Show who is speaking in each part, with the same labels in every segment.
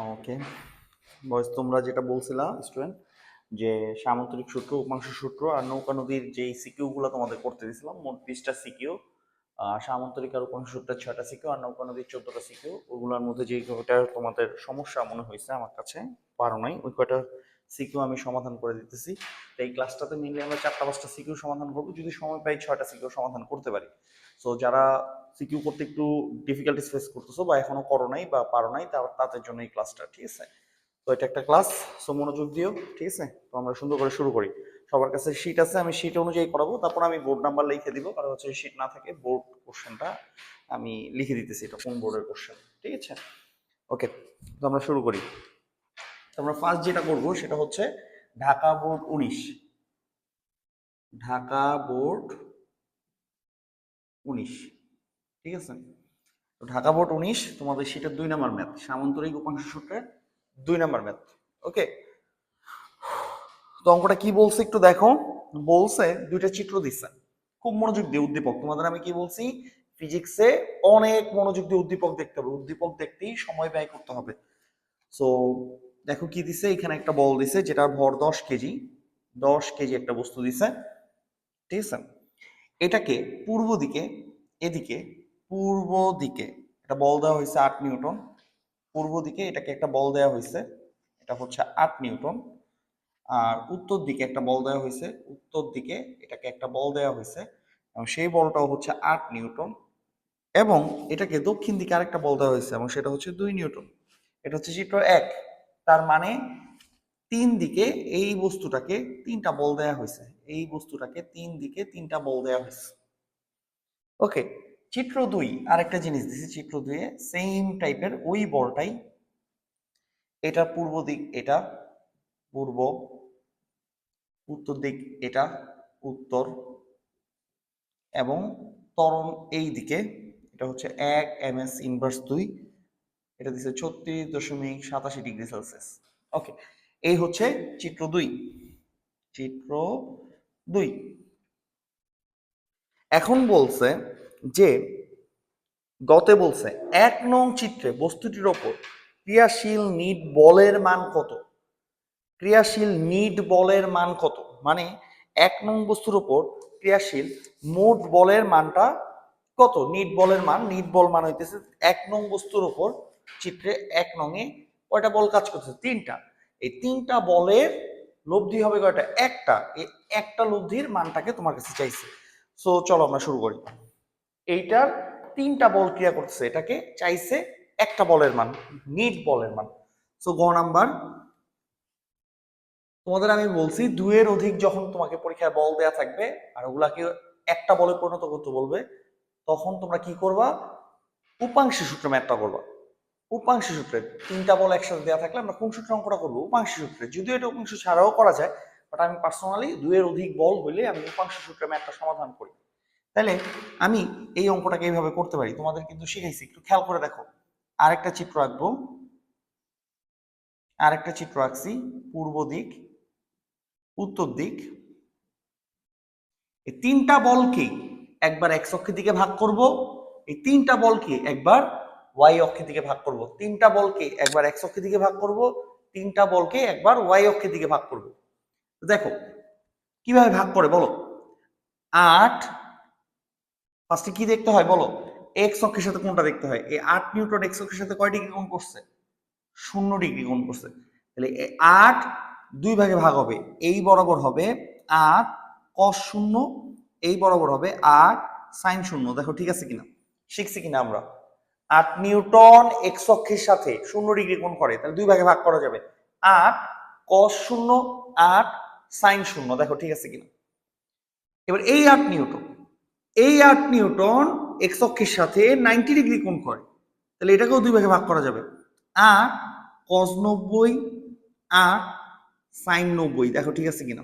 Speaker 1: ওকে বয়স, তোমরা যেটা বলছিলা স্টুডেন্ট, যে সামুদ্রিক সূত্র, উপাংশ সূত্র আর নৌকা নদীর যে সিকিউ গুলো তোমাদের করতে দিয়েছিলাম, মোট 20টা সিকিউ। সামুদ্রিক আর উপাংশ সূত্রের 6টা সিকিউ আর নৌকা নদীর 14টা সিকিউ। ওগুলোর মধ্যে যে কয়টা তোমাদের সমস্যা মনে হয়েছে আমার কাছে পারো নাই, ওই কয়টা সিকিউ আমি সমাধান করে দিতেছি। তো এই ক্লাসটাতে মিলে আমরা 4টা-5টা সিকিউ সমাধান করবো, যদি সময় পাই 6টা সিকিউ সমাধান করতে পারি। সো যারা সিকিউ করতে একটু ডিফিকাল্টিস ফেস করতেছো বা এখনো করো নাই বা পারো নাই, তাদের জন্য এই ক্লাসটা, ঠিক আছে? তো এটা একটা ক্লাস, সো মনোযোগ দিও, ঠিক আছে? তো আমরা সুন্দর করে শুরু করি। সবার কাছে শিট আছে, আমি শিট অনুযায়ী করাবো, তারপর আমি বোর্ড নাম্বার লিখে দিব, কারণ হচ্ছে শিট না থাকে বোর্ড কোশ্চেনটা আমি লিখে দিতেছি এটা কোন বোর্ডের কোশ্চেন, ঠিক আছে? ওকে, তো আমরা শুরু করি। তো আমরা ফার্স্ট যেটা করব সেটা হচ্ছে ঢাকা বোর্ড 19। ঢাকা বোর্ড 19, ঠিক আছে? তো ঢাকা বোর্ড 19 তোমাদের শীটের 2 নাম্বার ম্যাথ, সামান্তরিক উপাংশ সূত্রের 2 নাম্বার ম্যাথ। ওকে, তো অঙ্কটা কি বলছে একটু দেখো। বলছে দুইটা চিত্র দিচ্ছে, খুব মনোযোগ দিয়ে উদ্দীপক। তোমাদের আমি কি বলছি, ফিজিক্সে অনেক মনোযোগ দিয়ে উদ্দীপক দেখতে হবে, উদ্দীপক দেখতেই সময় ব্যয় করতে হবে। সো দেখো কি দিছে, এখানে একটা বল দিছে যেটার ভর 10 কেজি। 10 কেজি একটা বস্তু দিছে, ঠিক আছে? এটাকে পূর্ব দিকে, এদিকে পূর্ব দিকে একটা বল দেওয়া হয়েছে 8 নিউটন। পূর্ব দিকে এটাকে একটা বল দেওয়া হয়েছে, এটা হচ্ছে 8 নিউটন। আর উত্তর দিকে একটা বল দেওয়া হয়েছে, উত্তর দিকে এটাকে একটা বল দেওয়া হয়েছে এবং সেই বলটাও হচ্ছে 8 নিউটন। এবং এটাকে দক্ষিণ দিকে আরেকটা বল দেওয়া হয়েছে এবং সেটা হচ্ছে 2 নিউটন। এটা হচ্ছে চিত্র 1। তার মানে 3 দিকে এই বস্তুটাকে 3টা বল দেওয়া হয়েছে, এই বস্তুটাকে 3 দিকে 3টা বল দেওয়া হয়েছে। ওকে, চিত্র 2 আরেকটা জিনিস দিছি, চিত্র 2 এ সেম টাইপের ওই বলটাই, এটা পূর্ব দিক, এটা পূর্ব, উত্তর দিক এটা উত্তর, এবং ত্বরণ এই দিকে, এটা হচ্ছে 1 ms ইনভার্স 2, এটা দিচ্ছে 36.87 ডিগ্রি সেলসিয়াস। ওকে, এই হচ্ছে চিত্র 2। চিত্র 2 এখন বলছে যে গতে বলছে 1 নং চিত্রে বস্তুটির ওপর ক্রিয়াশীল নিট বলের মান কত? ক্রিয়াশীল নিট বলের মান কত, মানে 1 নং বস্তুর উপর ক্রিয়াশীল মোট বলের মানটা কত? নিট বলের মান, নিট বল মান হইতেছে 1 নং বস্তুর উপর চিত্রে 1 নং এ কয়টা বল কাজ করতেছে? 3টা। এই 3টা বলের লব্ধি হবে কয়টা? একটা। এই একটা লব্ধির মানটাকে তোমার কাছে চাইছে। সো চলো আমরা শুরু করি। এইটার 3টা বল ক্রিয়া করতেছে, এটাকে চাইছে একটা বলের মান, নিট বলের মান। সো গ নাম্বার, তোমাদের আমি বলছি 2 এর অধিক যখন তোমাকে পরীক্ষায় বল দেয়া থাকবে আর ওগুলাকে একটা বলে পরিণত করতে বলবে, তখন তোমরা কি করবা? উপাংশ সূত্রে ম্যাথটা করবা। উপাংশ সূত্রে 3টা বল একসাথে দেওয়া থাকলে আমরা কোন সূত্রে অঙ্কটা করবো? উপাংশ সূত্রে। যদিও এটা উপাংশ ছাড়াও করা যায়, বাট আমি পার্সোনালি 2 এর অধিক বল হইলে আমি উপাংশ সূত্রে ম্যাথটা সমাধান করি। তাহলে আমি এই অঙ্কটাকে এইভাবে করতে পারি, তোমাদের কিন্তু শিখাইছি, একটু খেয়াল করে দেখো। আরেকটা চিত্র আঁকবো, আরেকটা চিত্র আঁকছি, পূর্ব দিক, উত্তর দিক। এই 3টা বলকে একবার এক্স অক্ষের দিকে ভাগ করব, এই 3টা বলকে একবার ওয়াই অক্ষের দিকে ভাগ করব, 3টা বলকে একবার এক্স অক্ষের দিকে ভাগ করব, 3টা বলকে একবার ওয়াই অক্ষের দিকে ভাগ করব। দেখো কিভাবে ভাগ করে বলো। 8, ফার্স্টে কি দেখতে হয় বলো? এক্স অক্ষের সাথে কোনটা দেখতে হয়? এই 8 নিউটন এক্স অক্ষের সাথে কয় ডিগ্রি কোণ করছে? 0 ডিগ্রি কোণ করছে। তাহলে 8 2 ভাগে ভাগ হবে, এই বরাবর হবে 8 cos 0, এই বরাবর হবে 8 sin 0। দেখো ঠিক আছে কিনা, শিখছি কিনা আমরা? 8 নিউটন এক্স অক্ষের সাথে 0 ডিগ্রি কোণ করে, তাহলে 2 ভাগে ভাগ করা যাবে, 8 cos 0 8 sin 0। দেখো ঠিক আছে কিনা। এবার এই 8 নিউটন, এই 8 নিউটন এক্স অক্ষের সাথে 90 ডিগ্রি কোণ করে, তাহলে এটাকেও 2 ভাগে ভাগ করা যাবে, 8 cos 90 8 sin 90। দেখো ঠিক আছে কিনা,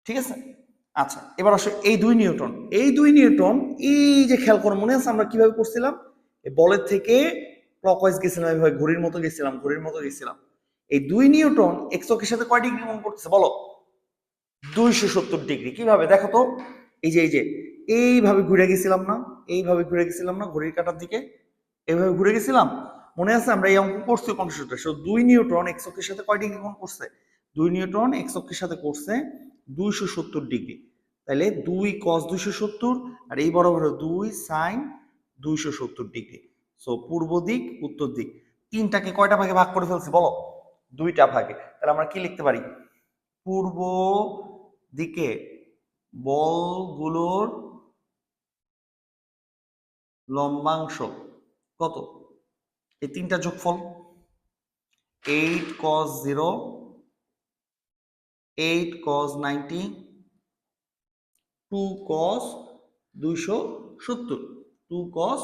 Speaker 1: ঠিক আছে? আচ্ছা, এবার আসো এই 2 নিউটন, এই 2 নিউটন, এই যে খেয়াল করো, মনে আছে আমরা কিভাবে করছিলাম? এই বলের থেকে ক্লকওয়াইজ গেছিলাম, এইভাবে ঘড়ির মতো গেছিলাম, ঘড়ির মতো গেছিলাম। এই 2 নিউটন এক্স অক্ষের সাথে কয় ডিগ্রি কোণ করতেছে বলো? 270 ডিগ্রি। কিভাবে দেখো তো? এই যে এইভাবে ঘুরে গেছিলাম না, এইভাবে ঘুরে গেছিলাম না ঘড়ির কাঁটার দিকে, এভাবে ঘুরে গেছিলাম। মনে আছে আমরা এই অঙ্ক করছি কম্পিউটারটা। সো 2 নিউটন এক্স অক্ষের সাথে কয় ডিগ্রি কোণ করছে? 2 নিউটন এক্স অক্ষের সাথে করছে 270 ডিগ্রি। তাহলে 2 cos 270 আর এই বরাবর 2 sin 270 ডিগ্রি। সো পূর্ব দিক উত্তর দিক তিনটাকে কয়টা ভাগে ভাগ করে ফেলছি বলো? দুইটা ভাগে। তাহলে আমরা কি লিখতে পারি? পূর্ব দিকে বলগুলোর লম্বাংশ কত? এই তিনটা যোগফল 8 cos 0, 8 cos 90, 2 cos 270, 2 cos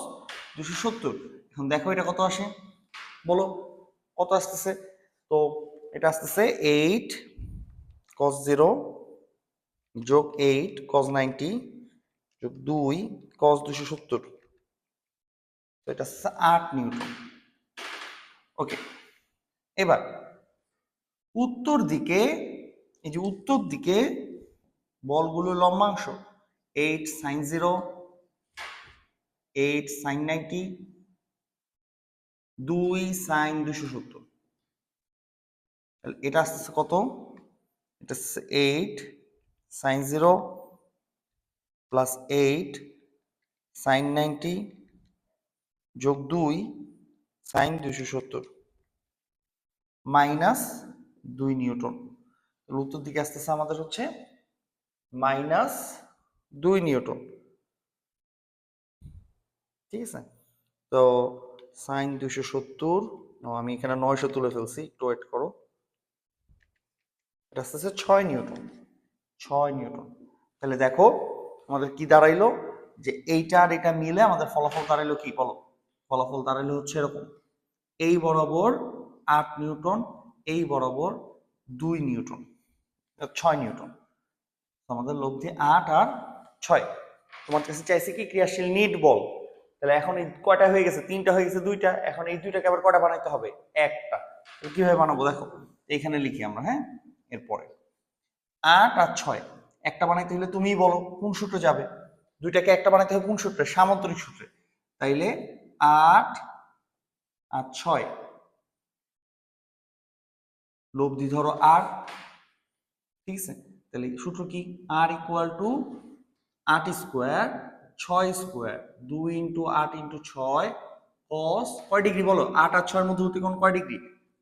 Speaker 1: 270। এখন দেখো এটা কত আসে বলো, কত আসতেছে? তো এটা আসতেছে 8 cos 0 যোগ 8 cos 90 যোগ 2 cos 270, তো এটা আসছে 8 নিউটন। ওকে, এবার উত্তর দিকে, এই যে উত্তর দিকে বলগুলো লম্বাংশ 8 sin 0, 8 sin 90, 2 sin 270। তাহলে এটা আসছে কত? এটা আসছে 8 sin 0 প্লাস 8 sin 90 যোগ 2 sin 270 মাইনাস 2 নিউটন। তাহলে উত্তর দিকে আসতেছে আমাদের হচ্ছে মাইনাস 2 নিউটন। ঠিক আছে, তো সাইন 270, আমি এখানে 900 তুলে ফেলছি, একটু ওয়েট করো। এটা আসতেছে 6 নিউটন, 6 নিউটন। তাহলে দেখো আমাদের কি দাঁড়াইলো, যে এইটা আর এটা মিলে আমাদের ফলাফল দাঁড়াইলো কি বলো? ফলাফল দাঁড়াইলো হচ্ছে এরকম, এই বরাবর 8 নিউটন, এই বরাবর 2 নিউটন, 6 নিউটন। আমাদের লব্ধি 8 আর 6। তোমার কাছে চাইছে কি ক্রিয়াশীল নিট বল। তাহলে এখন এই কয়টা হয়ে গেছে? তিনটা হয়ে গেছে, দুইটা। এখন এই দুইটাকে আবার কয়টা বানাইতে হবে? একটা। তো কিভাবে বানাবো দেখো, এখানে লিখি আমরা। হ্যাঁ, এরপরে 8 আর 6 একটা বানাইতে হলে তুমিই বলো কোন সূত্রে যাবে? দুইটাকে একটা বানাইতে হবে কোন সূত্রে? সামান্তরিক সূত্রে। তাইলে 8 আর 6 লব্ধি ধরো আর, ঠিক আছে। তাহলে সূত্র কি? আর equal to 8 square 6 square 2 into 8 into 6 cos কয় ডিগ্রি বলো? 8 আর 6 এর মধ্যবর্তী কোণ কয় ডিগ্রি?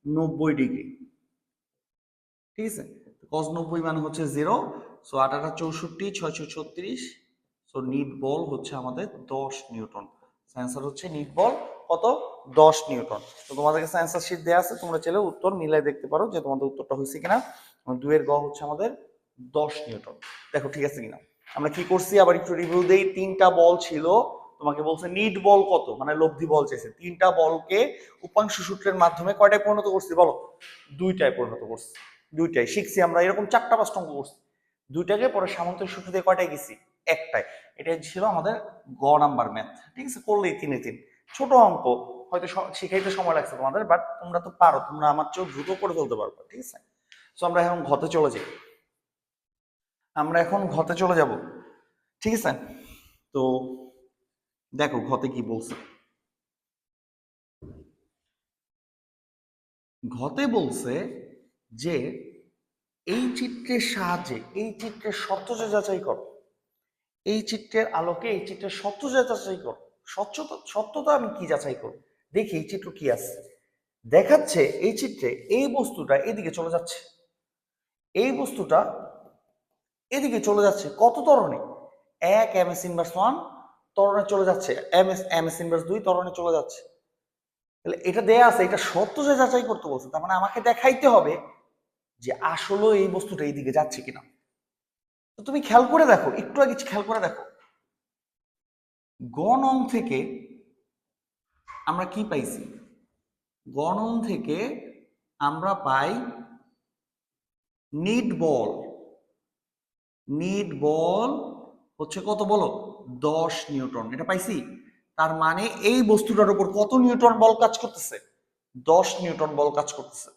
Speaker 1: 90 ডিগ্রি। ঠিক আছে, cos 90 মানে হচ্ছে 0। সো 8 8 64, 6 6 36। সো নিট বল হচ্ছে আমাদের 10 নিউটন। অ্যান্সার হচ্ছে নিট বল কত? 10 নিউটন। তো তোমাদের কাছে অ্যান্সার শিট দেওয়া আছে, তোমরা চাইলে উত্তর মিলাই দেখতে পারো যে তোমাদের উত্তরটা হয়েছে কিনা। 2 এর গ হচ্ছে আমাদের 10 নিউটন। দেখো ঠিক আছে কিনা। আমরা কি করছি আবার একটু রিভিউ দেই। তিনটা বল ছিল, তোমাকে বলছে নিট বল কত, মানে লব্ধি বল চাইছে। তিনটা বলকে উপাংশ সূত্রের মাধ্যমে কয়টায় পরিণত করছি বলো? দুইটায় পরিণত করছি। দুইটাই শিখছি আমরা, এরকম 4টা 5টা অঙ্ক করছি। দুইটাকে পরে সামান্তরিক সূত্র দিয়ে কয়টায় গেছি? একটাই। এটাই ছিল আমাদের গ নাম্বার ম্যাথ। ঠিক আছে, করলেই 3 এ 3। ছোট অঙ্ক, হয়তো শিখাইতে সময় লাগছে তোমাদের, বাট তোমরা তো পারো, তোমরা আমার চেয়েও দ্রুত করে ফেলতে পারবে। ঠিক আছে, তো আমরা এখন ঘতে চলে যাই। আমরা এখন ঘতে চলে যাব। ঠিক আছে, তো দেখো ঘতে কি বলছে। ঘতে বলছে যে এই চিত্রের সাহায্যে এই চিত্রের সত্যতা যাচাই করো। এই চিত্রের আলোকে এই চিত্রের সত্যতা যাচাই করো। সত্যতা আমি কি যাচাই করব? দেখি এই চিত্র কি আছে। দেখাচ্ছে এই চিত্রে এই বস্তুটা এদিকে চলে যাচ্ছে, এই বস্তুটা এদিকে চলে যাচ্ছে। কত ত্বরণে? 1 ms ইনভার্স 1 ত্বরণে চলে যাচ্ছে, ms ইনভার্স 2 ত্বরণে চলে যাচ্ছে। তাহলে এটা দেয়া আছে, এটা সত্য যে যাচাই করতে বলছে, তার মানে আমাকে দেখাইতে হবে যে আসলে এই বস্তুটা এইদিকে যাচ্ছে কিনা। তো তুমি খেয়াল করে দেখো, একটু আগে খেয়াল করে দেখো, গণং থেকে আমরা কি পাইছি? গণন থেকে আমরা পাই নিট বল। নিট বল হচ্ছে কত বলো? 10 নিউটন। এটা পাইছি। তার মানে এই বস্তুটার উপর কত নিউটন বল কাজ করতেছে? 10 নিউটন বল কাজ করতেছে।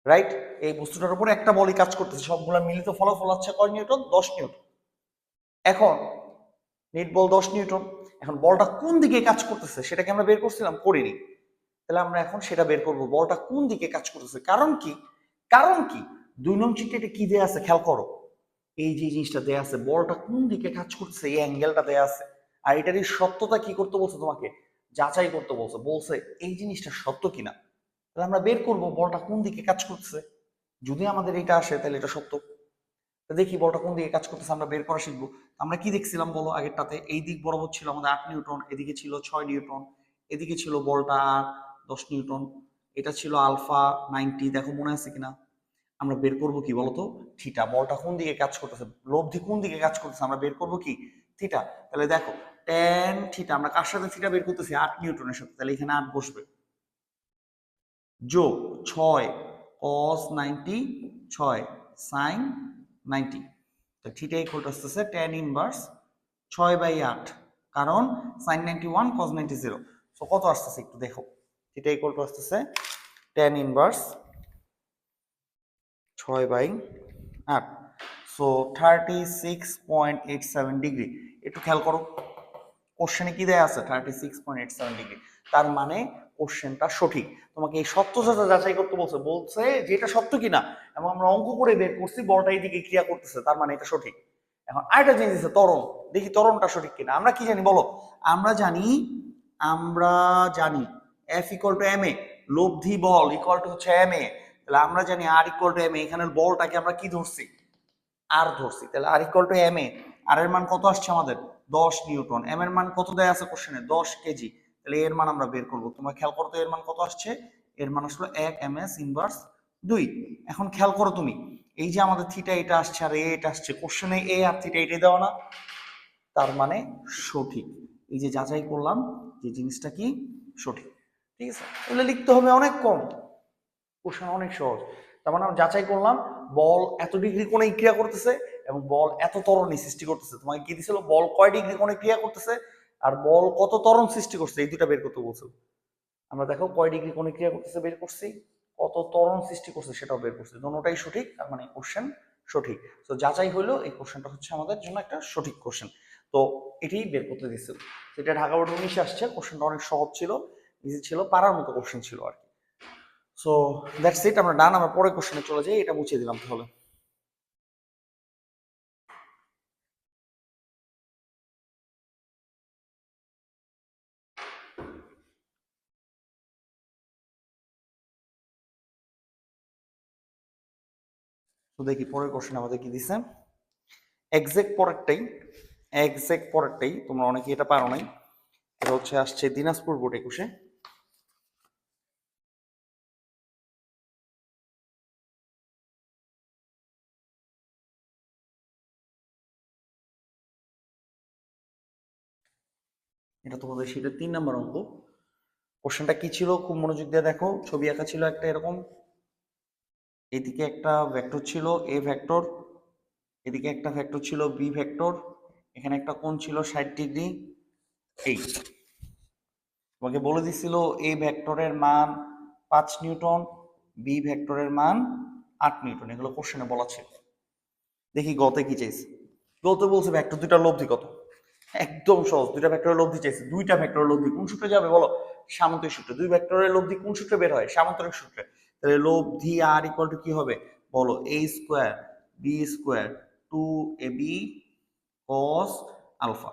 Speaker 1: রাইট, এই বস্তুটার উপর একটা বলই কাজ করতেছে, সবগুলা মিলিত ফলাফল হচ্ছে কয় নিউটন? 10 নিউটন। এখন নেট বল 10 নিউটন। এখন বলটা কোন দিকে কাজ করতেছে সেটাকে আমরা বের করছিলাম, করিনি। তাহলে আমরা এখন সেটা বের করব, বলটা কোন দিকে কাজ করতেছে। কারণ কি, কারণ কি 2 নং চিত্রে এটা কি দেয়া আছে খেয়াল করো, এই যে জিনিসটা দেয়া আছে বলটা কোন দিকে কাজ করতেছে এই অ্যাঙ্গেলটা দেয়া আছে। আর এটারই সত্যতা কি করতে বলছে তোমাকে, যাচাই করতে বলছে, বলছে এই জিনিসটা সত্য কিনা। তাহলে আমরা বের করব বলটা কোন দিকে কাজ করতেছে। যদি আমাদের এটা আসে তাহলে এটা সত্য। দেখি বলটা কোন দিকে কাজ করতেছে আমরা বের করা শিখবো। আমরা কি দেখছিলাম বলো আগেরটাতে, এই দিক বরাবর ছিল আমাদের 8 নিউটন, এদিকে ছিল 6 নিউটন, এদিকে ছিল বলটা 10 নিউটন, এটা ছিল আলফা 90। দেখো মনে আছে কিনা। আমরা বের করব কি বলতো, থিটা। বলটা কোন দিকে কাজ করতেছে, লব্ধি কোন দিকে কাজ করতেছে, আমরা বের করব কি থিটা। তাহলে দেখো tan থিটা, আমরা কার সাথে থিটা বের করতেছি 8 নিউটনের সাথে, তাহলে এখানে 8 বসবে, যোগ 6 cos 90 6 sin 90। তো থিটা ইকুয়াল টু আসতেছে tan ইনভার্স 6/8, কারণ sin 91 cos 90 0। সো কত আসতেছে একটু দেখো, থিটা ইকুয়াল টু আসতেছে tan ইনভার্স 6/8, সো 36.87 ডিগ্রি। একটু খেয়াল করো কোশ্চেনে কি দেয়া আছে 36.87 ডিগ্রি, তার মানে কোশ্চেনটা সঠিক। তোমাকে এই সত্যতা যাচাই করতে বলছে, বলছে যে এটা সত্য কিনা, এবং আমরা অঙ্ক করে বের করছি বলটা এইদিকে ক্রিয়া করতেছে, তার মানে এটা সঠিক। এখন আরেকটা জিনিস আছে ত্বরণ, দেখি ত্বরণটা সঠিক কিনা। আমরা কি জানি বলো, আমরা জানি, আমরা জানি F ইকুয়াল টু ma, লব্ধি বল ইকুয়াল টু হচ্ছে ma। তাহলে আমরা জানি R ইকুয়াল টু ma, এখানের বলটাকে আমরা কি ধরছি আর ধরছি। তাহলে আর ইকুয়াল টু এম এ, আর এর মান কত আসছে আমাদের 10 নিউটন, এম এর মান কত দেয়া আছে কোশ্চেনে 10 কেজি। তাহলে এর মান আমরা বের করব, তোমরা খেয়াল করো তো এর মান কত আসছে, এর মান আসলো 1 ms ইনভার্স 2। এখন খেয়াল করো তুমি, এই যে আমাদের থিটা এটা আসছে আর এটা আসছে, কোশ্চেনে এ আর থিটা এটাই দেওয়া না, তার মানে সঠিক। এই যে যাচাই করলাম যে জিনিসটা কি সঠিক, ঠিক আছে। তাহলে লিখতে হবে অনেক কম, কোশ্চেন অনেক সহজ। তার মানে আমরা যাচাই করলাম বল এত ডিগ্রি কোণে ক্রিয়া করতেছে এবং বল এত ত্বরণই সৃষ্টি করতেছে। তোমাকে কি দিছিল, বল কয় ডিগ্রি কোণে ক্রিয়া করতেছে আর বল কত ত্বরণ সৃষ্টি করছে, এই দুটা বের করতে বলছিল। আমরা দেখো কয় ডিগ্রি কোণে ক্রিয়া করতেছে বের করছি, কত ত্বরণ সৃষ্টি করছে সেটাও বের করছি, দুটোটাই সঠিক, তার মানে কোশ্চেন সঠিক। তো যাচাই হইলো এই কোশ্চেনটা হচ্ছে আমাদের জন্য একটা সঠিক কোশ্চেন। তো এটাই বের করতে দিছিল। এটা ঢাকা বোর্ড 19 আসছে, কোশ্চেনটা অনেক সহজ ছিল, ইজি ছিল, পারার মতো কোশ্চেন ছিল আর কি। সো দ্যাটস ইট, আমরা ডান। আমরা পরের কোশ্চেনে চলে যাই, এটা মুছে দিলাম তাহলে। তো দেখি পরের কোশ্চেন আমাদের কি দিছে, এক্সাক্ট পরেরটাই, এক্সাক্ট পরেরটাই, তোমরা অনেকে এটা পারো নাই। এটা হচ্ছে আসছে দিনাজপুর বোর্ড 21-এ। এটা তোমাদের সেটা 3 নাম্বার অঙ্ক। কোশ্চেনটা কি ছিল খুব মনোযোগ দিয়ে দেখো, ছবি আঁকা ছিল একটা এরকম, এদিকে একটা ভেক্টর ছিল এ ভেক্টর, এদিকে একটা ভেক্টর ছিল বি ভেক্টর, এখানে একটা কোণ ছিল 60 ডিগ্রি। এই তোমাকে বলে দিছিল এ ভেক্টরের মান 5 নিউটন, বি ভেক্টরের মান 8 নিউটন, এগুলো কোশ্চেনে বলা ছিল। দেখি গতে কি চাইছে, গতে বলছে ভেক্টর দুইটার লব্ধি কত। একদম সহজ, দুইটা ভেক্টরের লব্ধি চাইছে। দুইটা ভেক্টরের লব্ধি কোন সূত্রে যাবে বলো, সামান্তরিক সূত্রে। দুই ভেক্টরের লব্ধি কোন সূত্রে বের হয়, সামান্তরিক সূত্রে। তাহলে লব্ধি আর ইকুয়াল টু কি হবে বলো, a square B square 2ab cos আলফা।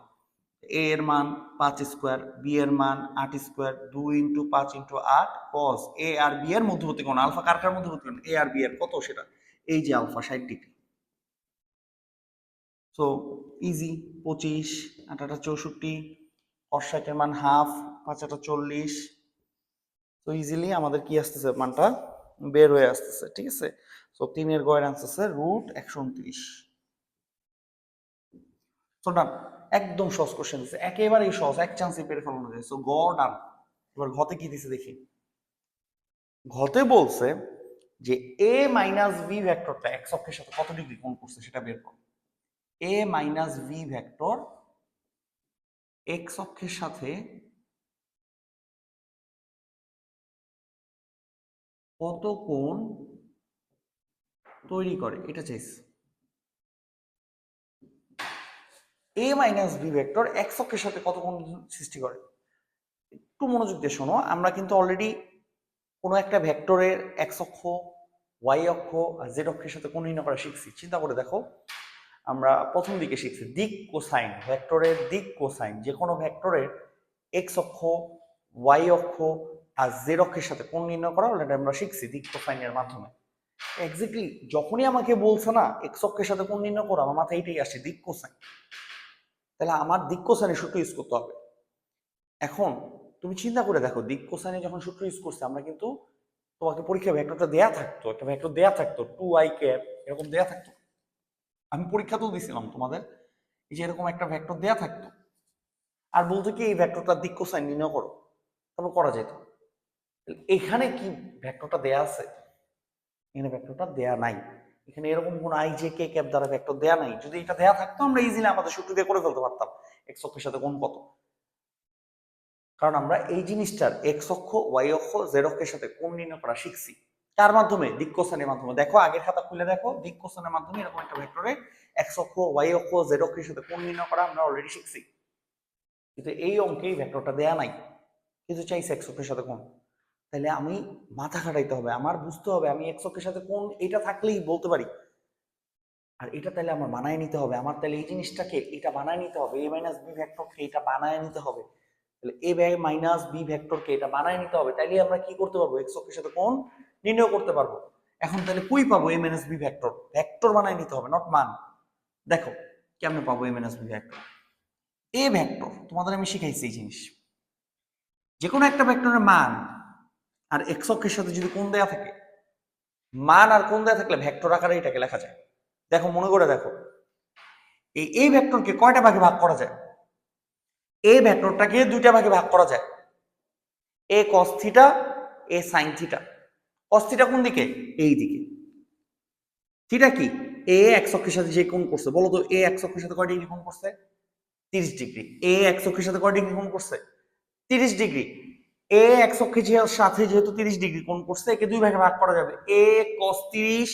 Speaker 1: এ এর মান 5 স্কোয়ার, বি এর মান 8 স্কোয়ার, 2 ইন্টু 5 ইন্টু 8 cos এ আর বি এর মধ্যবর্তী কোণ, আলফা কার কার মধ্যবর্তী কোণ, এ আর বি এর কত সেটা, এই যে alpha 60 degree. So easy, 25 8 64, cos 60 এর মান হাফ, 5 40। তো ইজিলি আমাদের কি আসতেছে মানটা বের হয়ে আসতেছে, ঠিক আছে। সো 3 এর গয়ের আনসার আছে √129। সো ডান, একদম সহজ কোশ্চেন দিছে, একেবারেই সহজ, এক চান্সে পেরে ফেলানো যায়। সো গ ডান। এবার ঘতে কি দিছে দেখি, ঘতে বলছে যে a মাইনাস ভি ভেক্টরটা এক্স অক্ষের সাথে কত ডিগ্রি কোণ করছে সেটা বের করো। a minus V vector x অক্ষের সাথে কত কোণ তৈরি করে এটা চাইছে। এ মাইনাস বি ভেক্টর এক্স অক্ষের সাথে কত কোণ সৃষ্টি করে? একটু মনোযোগ দিয়ে শোনো, আমরা কিন্তু অলরেডি কোনো একটা ভেক্টরের এক্স অক্ষ, ওয়াই অক্ষ আর জেড অক্ষের সাথে কোণ নির্ণয় করা শিখছি। চিন্তা করে দেখো, আমরা প্রথম দিকে শিখছি দিক কোসাইন, ভেক্টরের দিক কোসাইন। যে কোনো ভেক্টরের এক্স অক্ষ, ওয়াই অক্ষ আর জেড অক্ষের সাথে কোণ নির্ণয় করা, এটা আমরা শিখছি দিক কোসাইনের মাধ্যমে। এক্স্যাক্টলি যখনই আমাকে বলছে না এক্স অক্ষের সাথে কোণ নির্ণয় করো, আমার মাথায় এইটাই আসে, দিক কোসাইন। তাহলে আমার দিক কোসাইনের সূত্র ইউজ করতে হবে। এখন তুমি চিন্তা করে দেখো, দিক কোসাইনে যখন সূত্র ইউজ করছে, আমরা কিন্তু তোমাকে পরীক্ষায় ভেক্টরটা দেয়া থাকতো, একটা ভেক্টর দেয়া থাকতো 2i ক্যাপ এরকম দেয়া থাকতো। আমি পরীক্ষাতেও দিছিলাম তোমাদের, এই যে এরকম একটা ভেক্টর দেয়া থাকতো, আর বলতো কি এই ভেক্টরটার দিক কোসাইন নির্ণয় করো, তারপর করা যেত। এখানে কি ভেক্টরটা দেয়া আছে? এখানে ভেক্টরটা দেয়া নাই। এখানে এরকম কোন আই জে কে ক্যাপ দ্বারা ভেক্টর দেয়া নাই। যদি এটা দেয়া থাকতো আমরা ইজিলি আমাদের সূত্র দিয়ে করে ফেলতে পারতাম এক্স অক্ষের সাথে কোণ কত। কারণ আমরা এই জিনিসটার এক্স অক্ষ, ওয়াই অক্ষ, জেড অক্ষের সাথে কোণ নির্ণয় করা শিখছি। কার মাধ্যমে? দিক কোসাইনের মাধ্যমে। দেখো আগের খাতা খুলে দেখো, দিক কোসাইনের মাধ্যমে এরকম একটা ভেক্টরে এক্স অক্ষ, ওয়াই অক্ষ, জেড অক্ষের সাথে কোণ নির্ণয় করা আমরা অলরেডি শিখছি। কিন্তু এই অঙ্কে এই ভেক্টরটা দেয়া নাই, কিন্তু চাইছে এক্স অক্ষের সাথে কোণ। তাহলে আমি মাথা খাটাইতে হবে, আমার বুঝতে হবে আমি এক্স অক্ষের সাথে কোণ এটা থাকলেই বলতে পারি। আর এটা তাহলে আমার বানায় নিতে হবে, আমার তাহলে এই জিনিসটাকে এটা বানায় নিতে হবে, এ মাইনাস বি ভেক্টরকে এটা বানায় নিতে হবে। তাহলে এ মাইনাস বি ভেক্টরকে এটা বানায় নিতে হবে, তাইলে আমরা কি করতে পারবো? এক্স অক্ষের সাথে কোণ নির্ণয় করতে পারবো। এখন তাহলে কই পাবো A minus B vector? Vector বানায় নিতে হবে, নট মান। দেখো কেমনে পাবো A minus B vector. A vector তোমাদের আমি শিখাইছি এই জিনিস, যে কোনো একটা ভেক্টরের মান আর এক্স অক্ষের সাথে যদি কোণ দেয়া থাকে, মান আর কোণ দেয়া থাকলে ভেক্টর আকারে এটাকে লেখা যায়। দেখো মনে করে দেখো, এই ভেক্টরকে কয়টা ভাগে ভাগ করা যায়? এই ভেক্টরটাকে দুইটা ভাগে ভাগ করা যায়, এ কস থিটা, এ সাইন থিটা। কস থিটা কোন দিকে? এই দিকে। থিটা কি? এ এক্স অক্ষের সাথে যে কোণ করছে, বলো তো এ এক্স অক্ষের সাথে কয় ডিগ্রি কোণ করছে? 30 ডিগ্রি। এ এক্স অক্ষের সাথে কয় ডিগ্রি কোণ করছে? 30 ডিগ্রি। এ এক্স অক্ষের সাথে যেহেতু 30 ডিগ্রি কোণ করছে, একে দুই ভাগে ভাগ করা যাবে, এ কস 30,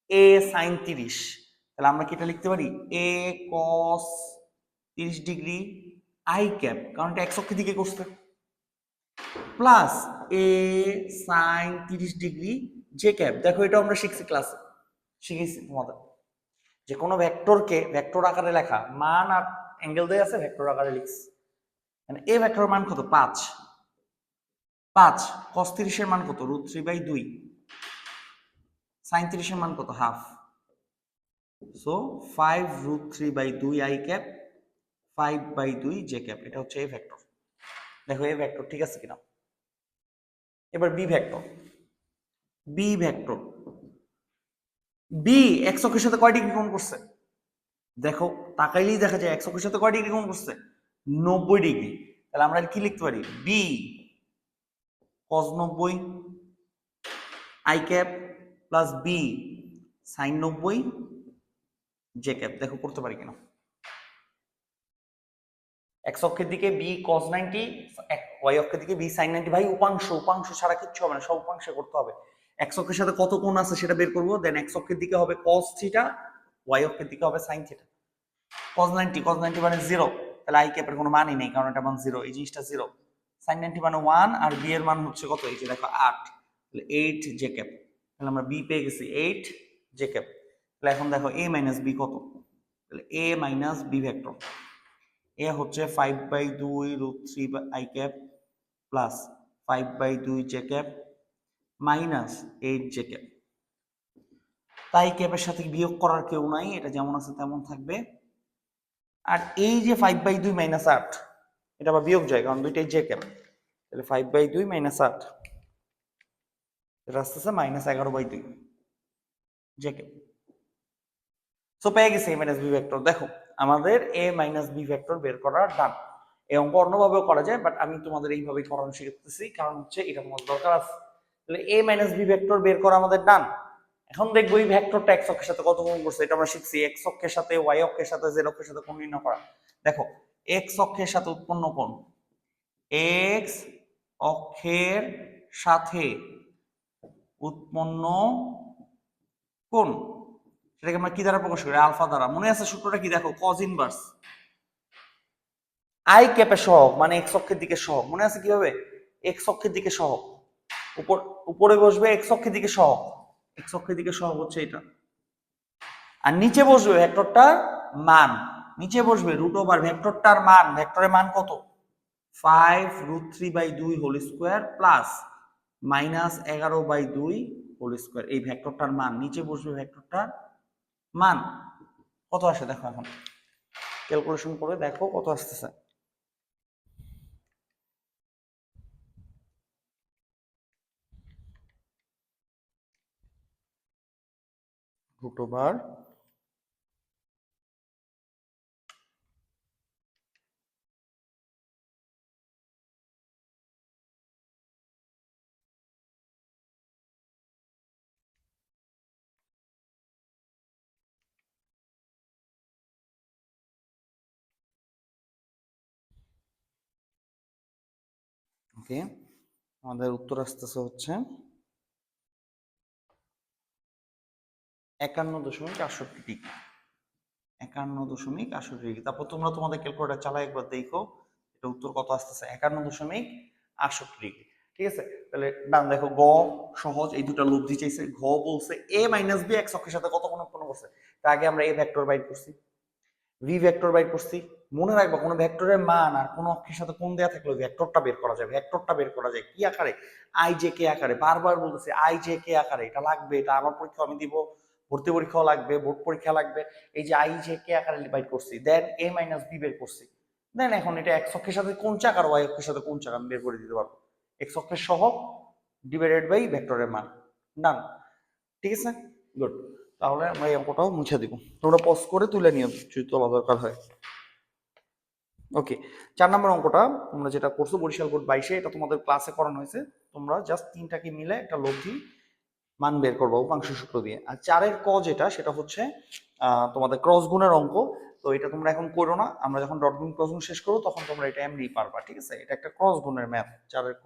Speaker 1: এ সাইন 30। তাহলে আমরা কি এটা লিখতে পারি? এ কস 30 ডিগ্রি আই ক্যাপ, কারণ এটা এক্স অক্ষের দিকে করছে, প্লাস এ সাইন 30 ডিগ্রি জে ক্যাপ। দেখো এটা আমরা শিখছি ক্লাসে, শিখেছি তোমাদের, যে কোনো ভেক্টরকে ভেক্টর আকারে লেখা, মান আর অ্যাঙ্গেল দেয়া আছে, ভেক্টর আকারে লিখছি। মানে এ ভেক্টরের মান কত? 5। 5 cos 30 এর মান কত? √3/2। sin 30 এর মান কত? Half. So 5√3/2 I cap, 5/2 J cap. এটা হচ্ছে এ ভেক্টর। দেখো এ ভেক্টর ঠিক আছে কিনা। এবার B vector. B vector, B X অক্ষের সাথে কয় ডিগ্রি কোণ করছে? দেখো তাকাইলেই দেখা যায় এক্স অক্ষের সাথে কয় ডিগ্রি কোণ করছে? 90 ডিগ্রি। তাহলে আমরা কি লিখতে পারি? B cos 90 I cap plus B sine 90 J cap. দেখো করতে পারি কিনা। এক্স অক্ষের দিকে বি cos 90, ওয়াই অক্ষের দিকে বি সাইন 90। ভাই উপাংশ, উপাংশ ছাড়া কিচ্ছু হবে না, সব উপাংশে করতে হবে। এক্স অক্ষের সাথে কত কোণ আছে সেটা বের করবো, দেন এক্স অক্ষের দিকে হবে cos থিটা, ওয়াই অক্ষের দিকে হবে সাইন থিটা। cos 90 মানে 0, তাহলে আই ক্যাপের কোনো মানই নেই, কারণ এটা মান 0, এই জিনিসটা 0। সাইন 90 মানে 1, আর বি এর মান হচ্ছে কত? এই যে দেখো 8, তাহলে 8 জে ক্যাপ। তাহলে আমরা বি পেয়ে গেছি 8 জে ক্যাপ। তাহলে এখন দেখো এ মাইনাস বি কত? তাহলে এ মাইনাস বি ভেক্টর, এ হচ্ছে 5/2 √3 I cap plus 5/2 J cap minus 8 J cap. তাই ক্যাপের সাথে বিয়োগ করার কেউ নাই, এটা যেমন আছে তেমন থাকবে। আর এই যে 5/2 মাইনাস 8, এটা আবার বিয়োগ যায় কারণ দুইটাই জে ক্যাপ। তাহলে 5/2 মাইনাস 8, এটা আসতেছে -11/2 জে ক্যাপ। সো পেয়ে গেছে এ মাইনাস বি ভেক্টর। দেখো আমাদের এ মাইনাস বি ভেক্টর বের করার ডান। এই অঙ্ক অন্যভাবেও করা যায়, বাট আমি তোমাদের এইভাবেই করানো শিখতেছি, কারণ হচ্ছে এটা তোমাদের দরকার আছে। তাহলে এ মাইনাস বি ভেক্টর বের করা আমাদের ডান। এখন দেখবো এই ভেক্টরটা এক্স অক্ষের সাথে কত কোণ করছে, এটা আমরা শিখছি। এক্স অক্ষের সাথে, ওয়াই অক্ষের সাথে, জেড অক্ষের সাথে কোণ নির্ণয় করা। দেখো এক্স অক্ষের সাথে উৎপন্ন কোণ, এক্স অক্ষের সাথে উৎপন্ন কোণ, সেটাকে আমরা কি দ্বারা প্রকাশ করি? আলফা দ্বারা। মনে আছে সূত্রটা কি? দেখো, কজ ইনভার্স আই ক্যাপের সহগ মানে এক্স অক্ষের দিকে সহগ। মনে আছে কিভাবে? এক্স অক্ষের দিকে সহগ, উপরে বসবে এক্স অক্ষের দিকে সহগ, এক্স অক্ষের দিকে সহগ হচ্ছে এটা, আর নিচে বসবে ভেক্টরটার মান, নিচে বসবে রুট ওভার ভেক্টরটার মান। ভেক্টরের মান কত? 5√3/2 whole square plus -11/2 whole square. এই ভেক্টরটার মান, নিচে বসবে ভেক্টরটার মান। কত আসে দেখো, এখন ক্যালকুলেশন করে দেখো কত আসতেছে। রুট ওভার ওকে, আমাদের উত্তর আসতেছে হচ্ছে 51.68 ডিগ্রি। 51.68 ডিগ্রি। তারপর তোমরা তোমাদের ক্যালকুলেটর চালাই একবার দেখো এটা উত্তর কত আসতেছে। 51.68 ডিগ্রি। ঠিক আছে, তাহলে ডান দেখো, গ সহজ, এই দুটা লব্ধি চাইছে। ঘ বলছে a মাইনাস b এক্স অক্ষের সাথে কত কোণ উৎপন্ন করছে। তার আগে আমরা a ভেক্টর বাইর করছি, v ভেক্টর বাইর করছি। মনে রাখবা, কোনো ভেক্টরের মান আর কোনো অক্ষের সাথে কোণ দেয়া থাকলে ভেক্টরটা বের করা যায়। ভেক্টরটা বের করা যায় কি আকারে? আই জে কে আকারে। বারবার বলতেছি আই জে কে আকারে। এটা লাগবে, এটা আমার পরীক্ষা আমি দিব, ভর্তি পরীক্ষাও লাগবে, বোর্ড পরীক্ষা লাগবে। এই যে আই জে কে আকারে বাইর করছি, দেন a মাইনাস b বের করছি। দেন এখন এটা এক্স অক্ষের সাথে কোণ চাক আর ওয়াই অক্ষের সাথে কোণ চাক আমি বের করে দিতে পারবো। এক্স অক্ষের সহগ ডিভাইডেড বাই ভেক্টরের মান। ডান, ঠিক আছে, গুড। তাহলে আমরা এই অঙ্কটাও মুছে দিব, তোমরা পজ করে তুলে নিও যদি তোলা দরকার হয়। ওকে, 4 নম্বর অঙ্কটা তোমরা যেটা করছো বরিশাল বোর্ড 22-এ, এটা তোমাদের ক্লাসে করানো হয়েছে। তোমরা জাস্ট তিনটাকে মিলে একটা লব্ধি মান বের করবো উপাংশ সূত্র দিয়ে। আর 4-এর ক যেটা, সেটা হচ্ছে তোমাদের ক্রস গুণের অঙ্ক। তো এটা তোমরা এখন করো না, আমরা যখন ডট গুণ ক্রস গুণ শেষ করবো তখন তোমরা এটা এমনি পারবা। ঠিক আছে, এটা একটা ক্রস গুণের ম্যাথ, 4-এর ক।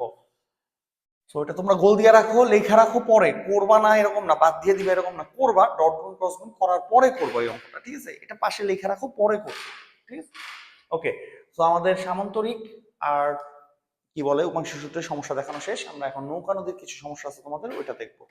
Speaker 1: তো এটা তোমরা গোল দিয়ে রাখো, লেখা রাখো, পরে করবা না এরকম না, বাদ দিয়ে দিবে এরকম না, করবা। ডট গুণ ক্রস গুণ করার পরে করবো এই অঙ্কটা। ঠিক আছে, এটা পাশে লেখা রাখো, পরে করবো। ঠিক আছে, ওকে। তো আমাদের সামান্তরিক আর কি বলে উপাংশ সূত্রের সমস্যা দেখানো শেষ। আমরা এখন নৌকা নদীর কিছু সমস্যা আছে তোমাদের, ওইটা দেখবো।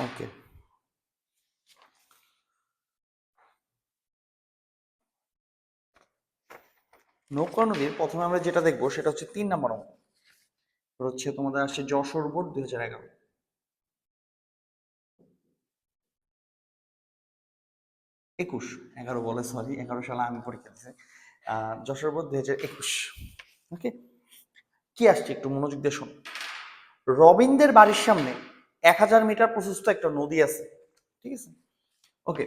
Speaker 1: ওকে, নৌকা নদীর প্রথমে আমরা যেটা দেখবো সেটা হচ্ছে 3 নম্বর অঙ্ক। হচ্ছে তোমাদের আসছে যশোর বোর্ড 2011, 11 বলে, সরি, 11 সালে আমি পরীক্ষা দিয়েছি। যশোর বোর্ড 2021। ওকে, কি আসছে একটু মনোযোগ দিয়ে শোনো। রবিনদের বাড়ির সামনে 1000 মিটার প্রশস্ত একটা নদী আছে। ঠিক আছে, ওকে।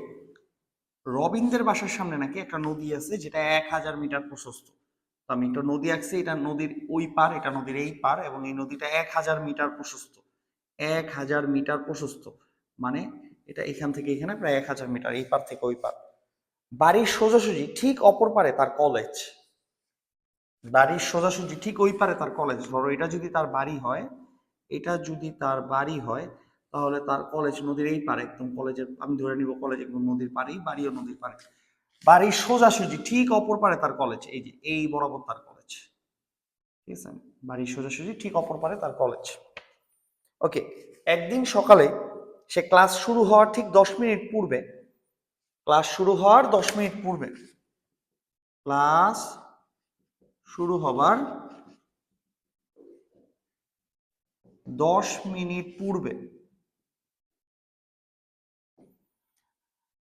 Speaker 1: রবিনদের বাসার সামনে নাকি একটা নদী আছে যেটা 1000 মিটার প্রশস্ত। তো আমি একটা নদী আঁকছি, এটা নদীর ওই পার, এটা নদীর এই পার, এবং এই নদীটা 1000 মিটার প্রশস্ত। 1000 মিটার প্রশস্ত মানে এটা এখান থেকে এখানে প্রায় 1000 মিটার, এই পার থেকে ওই পার। বাড়ির সোজাসুজি ঠিক অপর পারে তার কলেজ। বাড়ির সোজাসুজি ঠিক ওই পারে তার কলেজ। ধরো এটা যদি তার বাড়ি হয়, এটা যদি তার বাড়ি হয়, তাহলে তার কলেজ নদীর এই পারে একদম। কলেজের আমি ধরে নিব কলেজ একদম নদীর পাড়েই, বাড়িও নদীর পাড়ে। বাড়ির সোজাসুজি ঠিক অপর পারে তার কলেজ, এই যে এই বরাবর তার কলেজ। ঠিক আছে, বাড়ির সোজাসুজি ঠিক অপর পারে তার কলেজ। ওকে, একদিন সকালে সে ক্লাস শুরু হওয়ার ঠিক 10 মিনিট পূর্বে, ক্লাস শুরু হওয়ার 10 মিনিট পূর্বে, ক্লাস শুরু হবার 10 মিনিট পূর্বে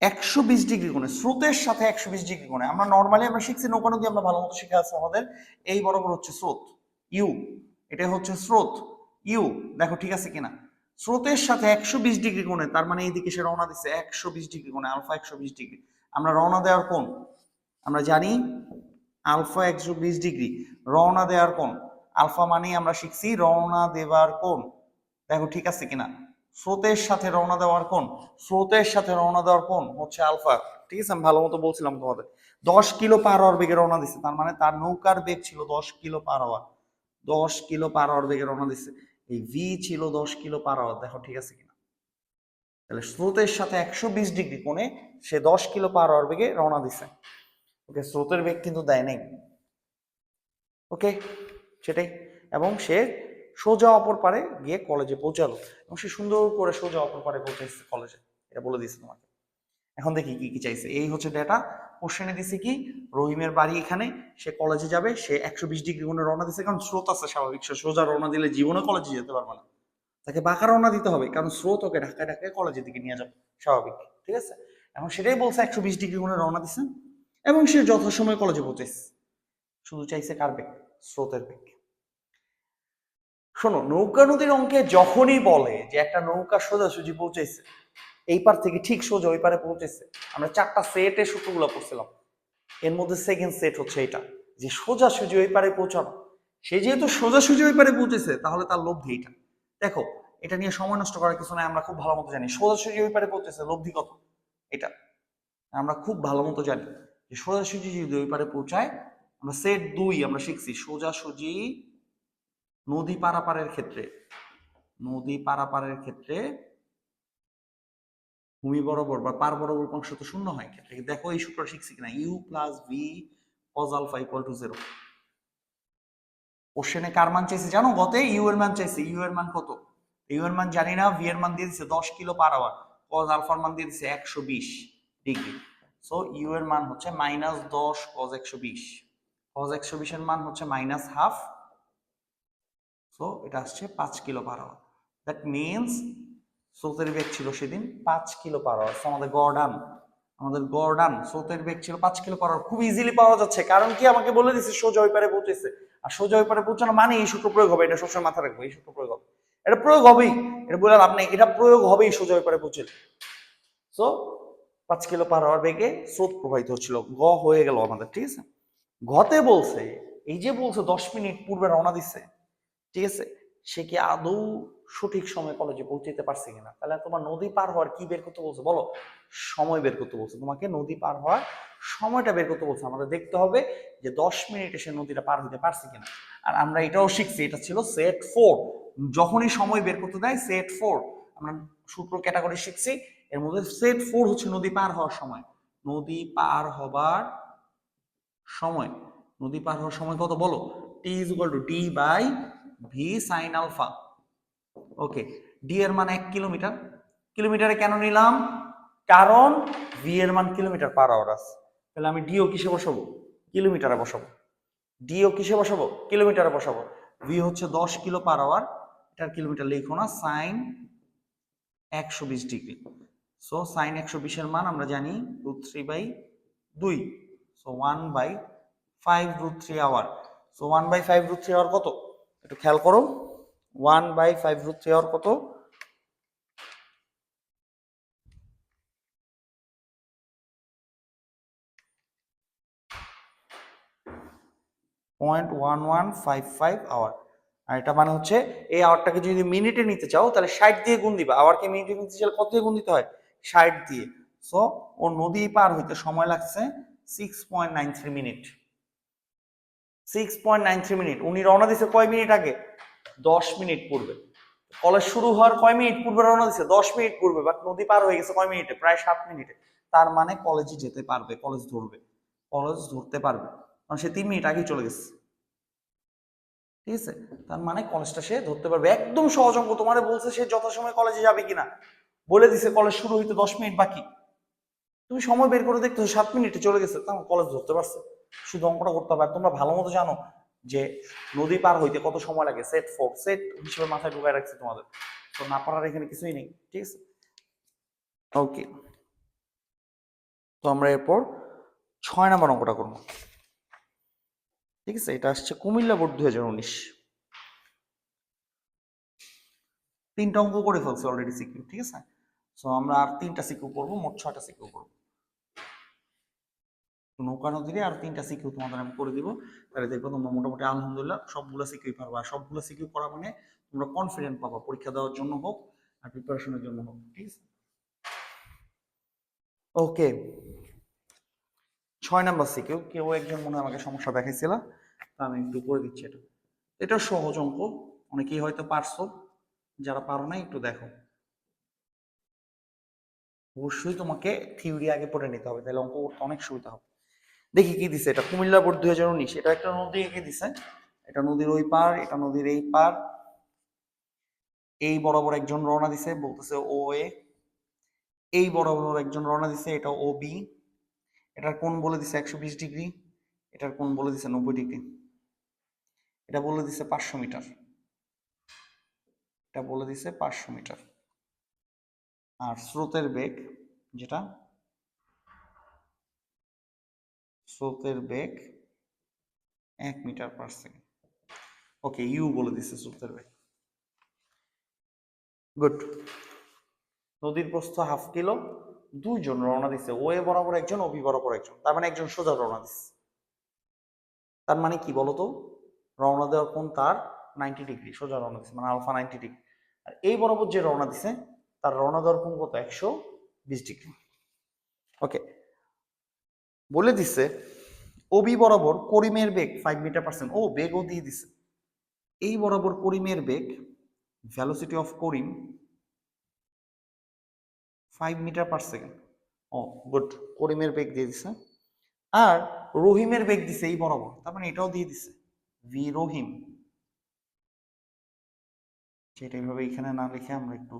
Speaker 1: 120 ডিগ্রি কোণে, স্রোতের সাথে 120 ডিগ্রি কোণে, আমরা নর্মালি আমরা শিখছি নৌকা নদী, আমরা ভালো মতো শিখে আছে আমাদের। এই বরাবর হচ্ছে স্রোত ইউ, এটা হচ্ছে স্রোত ইউ। দেখো ঠিক আছে কিনা, স্রোতের সাথে 120 ডিগ্রি কোণে, তার মানে এইদিকে সে রওনা দিচ্ছে 120 ডিগ্রি কোণে, আলফা 120 ডিগ্রি। আমরা রওনা দেওয়ার কোণ আমরা জানি আলফা 120 ডিগ্রি, রওনা দেওয়ার কোণ আলফা মানে আমরা শিখছি রওনা দেবার কোণ। দেখো ঠিক আছে কিনা, স্রোতের সাথে রওনা দেওয়ার কোণ, স্রোতের সাথে রওনা দেওয়ার কোণ হচ্ছে আলফা। ঠিক আছে, আমি ভালো মতো বলছিলাম তোমাদের। 10 কিলো পার আওয়ার বেগে রওনা দিচ্ছে, তার মানে তার নৌকার বেগ ছিল 10 kilo per hour. 10 kilo per hour বেগে রওনা দিচ্ছে, এই ভি ছিল 10 কিলো পার আওয়ার। দেখো ঠিক আছে কিনা, তাহলে স্রোতের সাথে 120 ডিগ্রি কোণে সে 10 কিলো পার আওয়ার বেগে রওনা দিচ্ছে। ওকে, স্রোতের বেগ কিন্তু দেয় নাই। ওকে, সেটাই। এবং সে সোজা অপর পারে গিয়ে কলেজে পৌঁছালো, এবং সে সুন্দর করে সোজা অপর পারে পৌঁছাইছে কলেজে, এটা বলে দিচ্ছে তোমাকে। এখন দেখি কি কি চাইছে। এই হচ্ছে ডেটা। কোশ্চেনে দিছে কি, রহিমের বাড়ি এখানে, সে কলেজে যাবে, সে 120 ডিগ্রি কোণে রওনা দিচ্ছে, কারণ স্রোত আছে স্বাভাবিক, সে সোজা রওনা দিলে জীবনে কলেজে যেতে পারবে না, তাকে বাঁকা রওনা দিতে হবে, কারণ স্রোত ওকে ঢাকায় ঢাকায় কলেজের দিকে নিয়ে যাবে, স্বাভাবিক। ঠিক আছে, এখন সেটাই বলছে 120 ডিগ্রি কোণে রওনা দিচ্ছে, এবং সে যথাসময়ে কলেজে পৌঁছেছে। শুধু চাইছে কার বেগ? স্রোতের বেগ। শোনো, নৌকা নদীর অঙ্কে যখনই বলে যে একটা নৌকা সোজাসুজি পৌঁছেছে, এই পার থেকে ঠিক সোজা ওই পারে পৌঁছেছে, আমরা 4টা সেটের সূত্রগুলো পড়ছিলাম, এর মধ্যে সেকেন্ড সেট হচ্ছে এটা, যে সোজাসুজি ওই পারে পৌঁছানো। সে যেহেতু সোজাসুজি ওই পারে পৌঁছেছে, তাহলে তার লব্ধি এটা। দেখো, এটা নিয়ে সময় নষ্ট করার কিছু নাই, আমরা খুব ভালো মতো জানি সোজাসুজি ওই পারে পৌঁছেছে, লব্ধি কত এটা আমরা খুব ভালো মতো জানি, যে সোজাসুজি যদি ওই পারে পৌঁছায়, আমরা সেট 2 আমরা শিখছি, সোজাসুজি নদী পারাপারের ক্ষেত্রে, নদী পারাপারের ক্ষেত্রে ভূমি বরাবর বা পার বরাবর অংশ তো শূন্য হয় ক্ষেত্রে। দেখো এই সূত্র শিখছি কিনা, U plus V cos alpha equal to 0। কোশ্চেনে কার মান চাইছে জানো? গতে ইউ এর মান চাইছে। ইউ এর মান কত? ইউ এর মান জানি না, ভি এর মান দিয়ে দিছে 10 কিলো পার আওয়ার, কজ আলফার মান দিয়ে দিছে 120 ডিগ্রি। সো ইউ এর মান হচ্ছে -10 কজ 120, কজ 120 এর মান হচ্ছে -হাফ। সো এটা আসছে 5 kilo per hour. That means স্রোতের বেগ ছিল সেদিন 5 কিলো পার আওয়ার। আমাদের গড় আমাদের গড় স্রোতের বেগ ছিল 5 কিলো পার আওয়ার। খুব ইজিলি পাওয়া যাচ্ছে, কারণ কি আমাকে বলে দিচ্ছে সোজা ওই পারে পৌঁছেছে, আর সোজা ওই পারে পৌঁছানো মানে এই সূত্র প্রয়োগ হবে, এটা সবসময় মাথায় রাখবো, এই সূত্র প্রয়োগ হবে, এটা প্রয়োগ হবেই, এটা বলে লাভ নেই, এটা প্রয়োগ হবেই সোজা ওই পারে পৌঁছলে। সো 5 কিলো পার আওয়ার বেগে স্রোত প্রবাহিত হচ্ছিল। গ হয়ে গেল আমাদের। ঠিক আছে, ঘতে বলছে, এই যে বলছে 10 মিনিট পূর্বে রওনা দিচ্ছে, ঠিক আছে, সে কি আদৌ সঠিক সময় কলেজে পৌঁছতে পারছে কিনা? তাহলে তোমার নদী পার হওয়ার কি বের করতে বলছে বলো? সময় বের করতে বলছে তোমাকে, নদী পার হওয়ার সময়টা বের করতে বলছে। আমাদের দেখতে হবে যে 10 মিনিটে সে নদীটা পার হতে পারছে কিনা। আর আমরা এটাও শিখছি, এটা ছিল সেট 4। যখনই সময় বের করতে দেয় সেট 4, আমরা সূত্র ক্যাটাগরি শিখছি, এর মধ্যে সেট 4 হচ্ছে নদী পার হওয়ার সময়। নদী পার হবার সময়, নদী পার হওয়ার সময় কত বলো? T is equal to D by V sine alpha. Okay, D এর মান 1 কিলোমিটার। কিলোমিটারে কেন নিলাম? কারণ ভি এর মান কিলোমিটার পার আওয়ার আছে, তাহলে আমি ডিও কিসে বসাবো? কিলোমিটারে বসাবো। ডিও কিসে বসাবো? কিলোমিটারে বসাবো। ভি হচ্ছে 10 কিলো পার আওয়ার, এটার কিলোমিটার লিখো না, সাইন 120 ডিগ্রি। সো সাইন 120 এর মান আমরা জানি √3/2, সো 1/5 আওয়ার। সো 1/5 আওয়ার কত? একটু খেয়াল করো, 1/5 আওয়ার কত? 0.1155 আওয়ার। আর এটা মানে হচ্ছে এই আওয়ারটাকে যদি মিনিটে নিতে চাও তাহলে 60 দিয়ে গুণ দিবা। আওয়ারকে মিনিটে নিতে চাইলে কত দিয়ে গুণ দিতে হয়? 60 দিয়ে। সো ও নদী পার হইতে সময় লাগছে 6.93 মিনিট। 6.93 মিনিট। উনি রওনা দিছে কয় মিনিট আগে? 10 মিনিট পূর্বে। কলেজ শুরু হওয়ার কয় মিনিট পূর্বে রওনা দিছে? 10 মিনিট পূর্বে। বাট নদী পার হয়ে গেছে কয় মিনিটে? প্রায় 7 মিনিটে। তার মানে কলেজে যেতে পারবে, কলেজ ধরবে, কলেজ ধরতে পারবে, কারণ সে 3 মিনিট আগেই চলে গেছে। ঠিক আছে, তার মানে কলেজটা সে ধরতে পারবে। একদম সহজ অঙ্ক। তোমারে বলছে সে যথাসময়ে কলেজে যাবে কিনা, বলে দিছে কলেজ শুরু হইতে 10 মিনিট বাকি, তুমি সময় বের করে দেখতেছো 7 মিনিটে চলে গেছে, তখন কলেজ ধরতে পারছে। শুধু অঙ্কটা করতে হবে। আর তোমরা ভালো মতো জানো যে নদী পার হইতে কত সময় লাগে, সেট 4, সেট হিসেবে মাথায় ঢুকায় রাখছি তোমাদের, তো না পারার এখানে কিছুই নেই। ঠিক আছে, ওকে। তো আমরা এরপর 6 নম্বর অঙ্কটা করবো। ঠিক আছে, এটা আসছে কুমিল্লা বোর্ড 2019। 3টা অঙ্ক করে ফেলছি অলরেডি সিকিউ। ঠিক আছে, সো আমরা আর 3টা সিকিউ করবো, মোট 6টা সিকিউ করবো। নৌকা নদীরে আর 3টা সিকিউ তোমাদের আমি করে দিব, তাহলে দেখবো তোমরা মোটামুটি আলহামদুলিল্লাহ সবগুলো সিকিউ পারবা। আর সবগুলো সিকিউ করা মানে তোমরা কনফিডেন্ট পাবা পরীক্ষা দেওয়ার জন্য হোক আর প্রিপারেশনের জন্য হোক। ঠিক আছে, ওকে। 6 নাম্বার সিকিউ, কেউ একজন মনে হয় আমাকে সমস্যা দেখাইছিল, তা আমি একটু করে দিচ্ছি। এটা সহজ অঙ্ক, অনেকেই হয়তো পারছো, যারা পারো না একটু দেখো। অবশ্যই তোমাকে থিওরি আগে পড়ে নিতে হবে, তাহলে অঙ্ক করতে অনেক সুবিধা হবে। দেখি কি দিছে, এটা কুমিল্লা বোর্ড 2019, এটা একটা নদী এঁকে দিছে, এটা নদীর ওই পার, এটা নদীর এই পার, এই বরাবর একজন রওনা দিছে বলতেছে ও এ, এই বরাবর একজন রওনা দিছে এটা ও বি, এটার কোণ বলে দিছে 120 ডিগ্রি, এটার কোণ বলে দিছে 90 ডিগ্রি, এটা বলে দিছে 500 মিটার, এটা বলে দিছে 500 মিটার। আর স্রোতের বেগ, যেটা স্রোতের বেগ 1 মিটার/সেকেন্ড। ওকে, ইউ বলে দিছে স্রোতের বেগ। গুড। নদীর প্রস্থ 1/2 কিলো, দুইজন রওনা দিচ্ছে, ও এ বরাবর একজন, ও বি বরাবর একজন, তার মানে একজন সোজা রওনা দিচ্ছে। তার মানে কি বলতো, রওনা দেওয়ার কোণ তার 90 ডিগ্রি, সোজা রওনা দিচ্ছে মানে আলফা 90 ডিগ্রি। আর এই বরাবর যে রওনা দিছে তার রওনা দেওয়ার কোণ কত, 120 ডিগ্রি। ওকে, বলে দিছে ও বি বরাবর করিমের বেগ 5 মিটার/সেকেন্ড, ও বেগও দিয়ে দিছে। এই বরাবর করিমের বেগ, velocity of Karim 5 metre per second. Oh good, করিমের বেগ দিয়ে দিছে। আর রহিমের বেগ দিছে এই বরাবর, তার মানে এটাও দিয়ে দিছে ভি রহিম। সেটা এইভাবে এখানে না লিখে আমরা একটু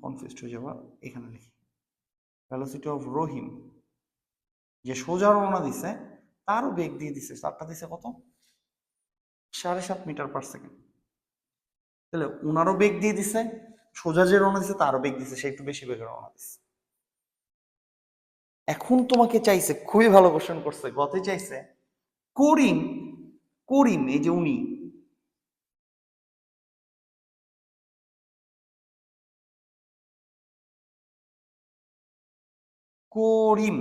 Speaker 1: কনফিউজড হয়ে যাবো, এখানে লিখি ভ্যালোসিটি অফ রহিম, যে সোজা রওনা দিছে তারও বেগ দিয়ে দিছে, তারটা দিছে কত, 7.5 মিটার/সেকেন্ড। তাহলে ওনারও বেগ দিয়ে দিছে, সোজা যে রওনা দিছে তারও বেগ দিছে, সে একটু বেশি বেগে রওনা দিছে। এখন তোমাকে চাইছে, খুবই ভালো কোশ্চেন করছে, গতে চাইছে করিম, করিম এই যে উনি, করিম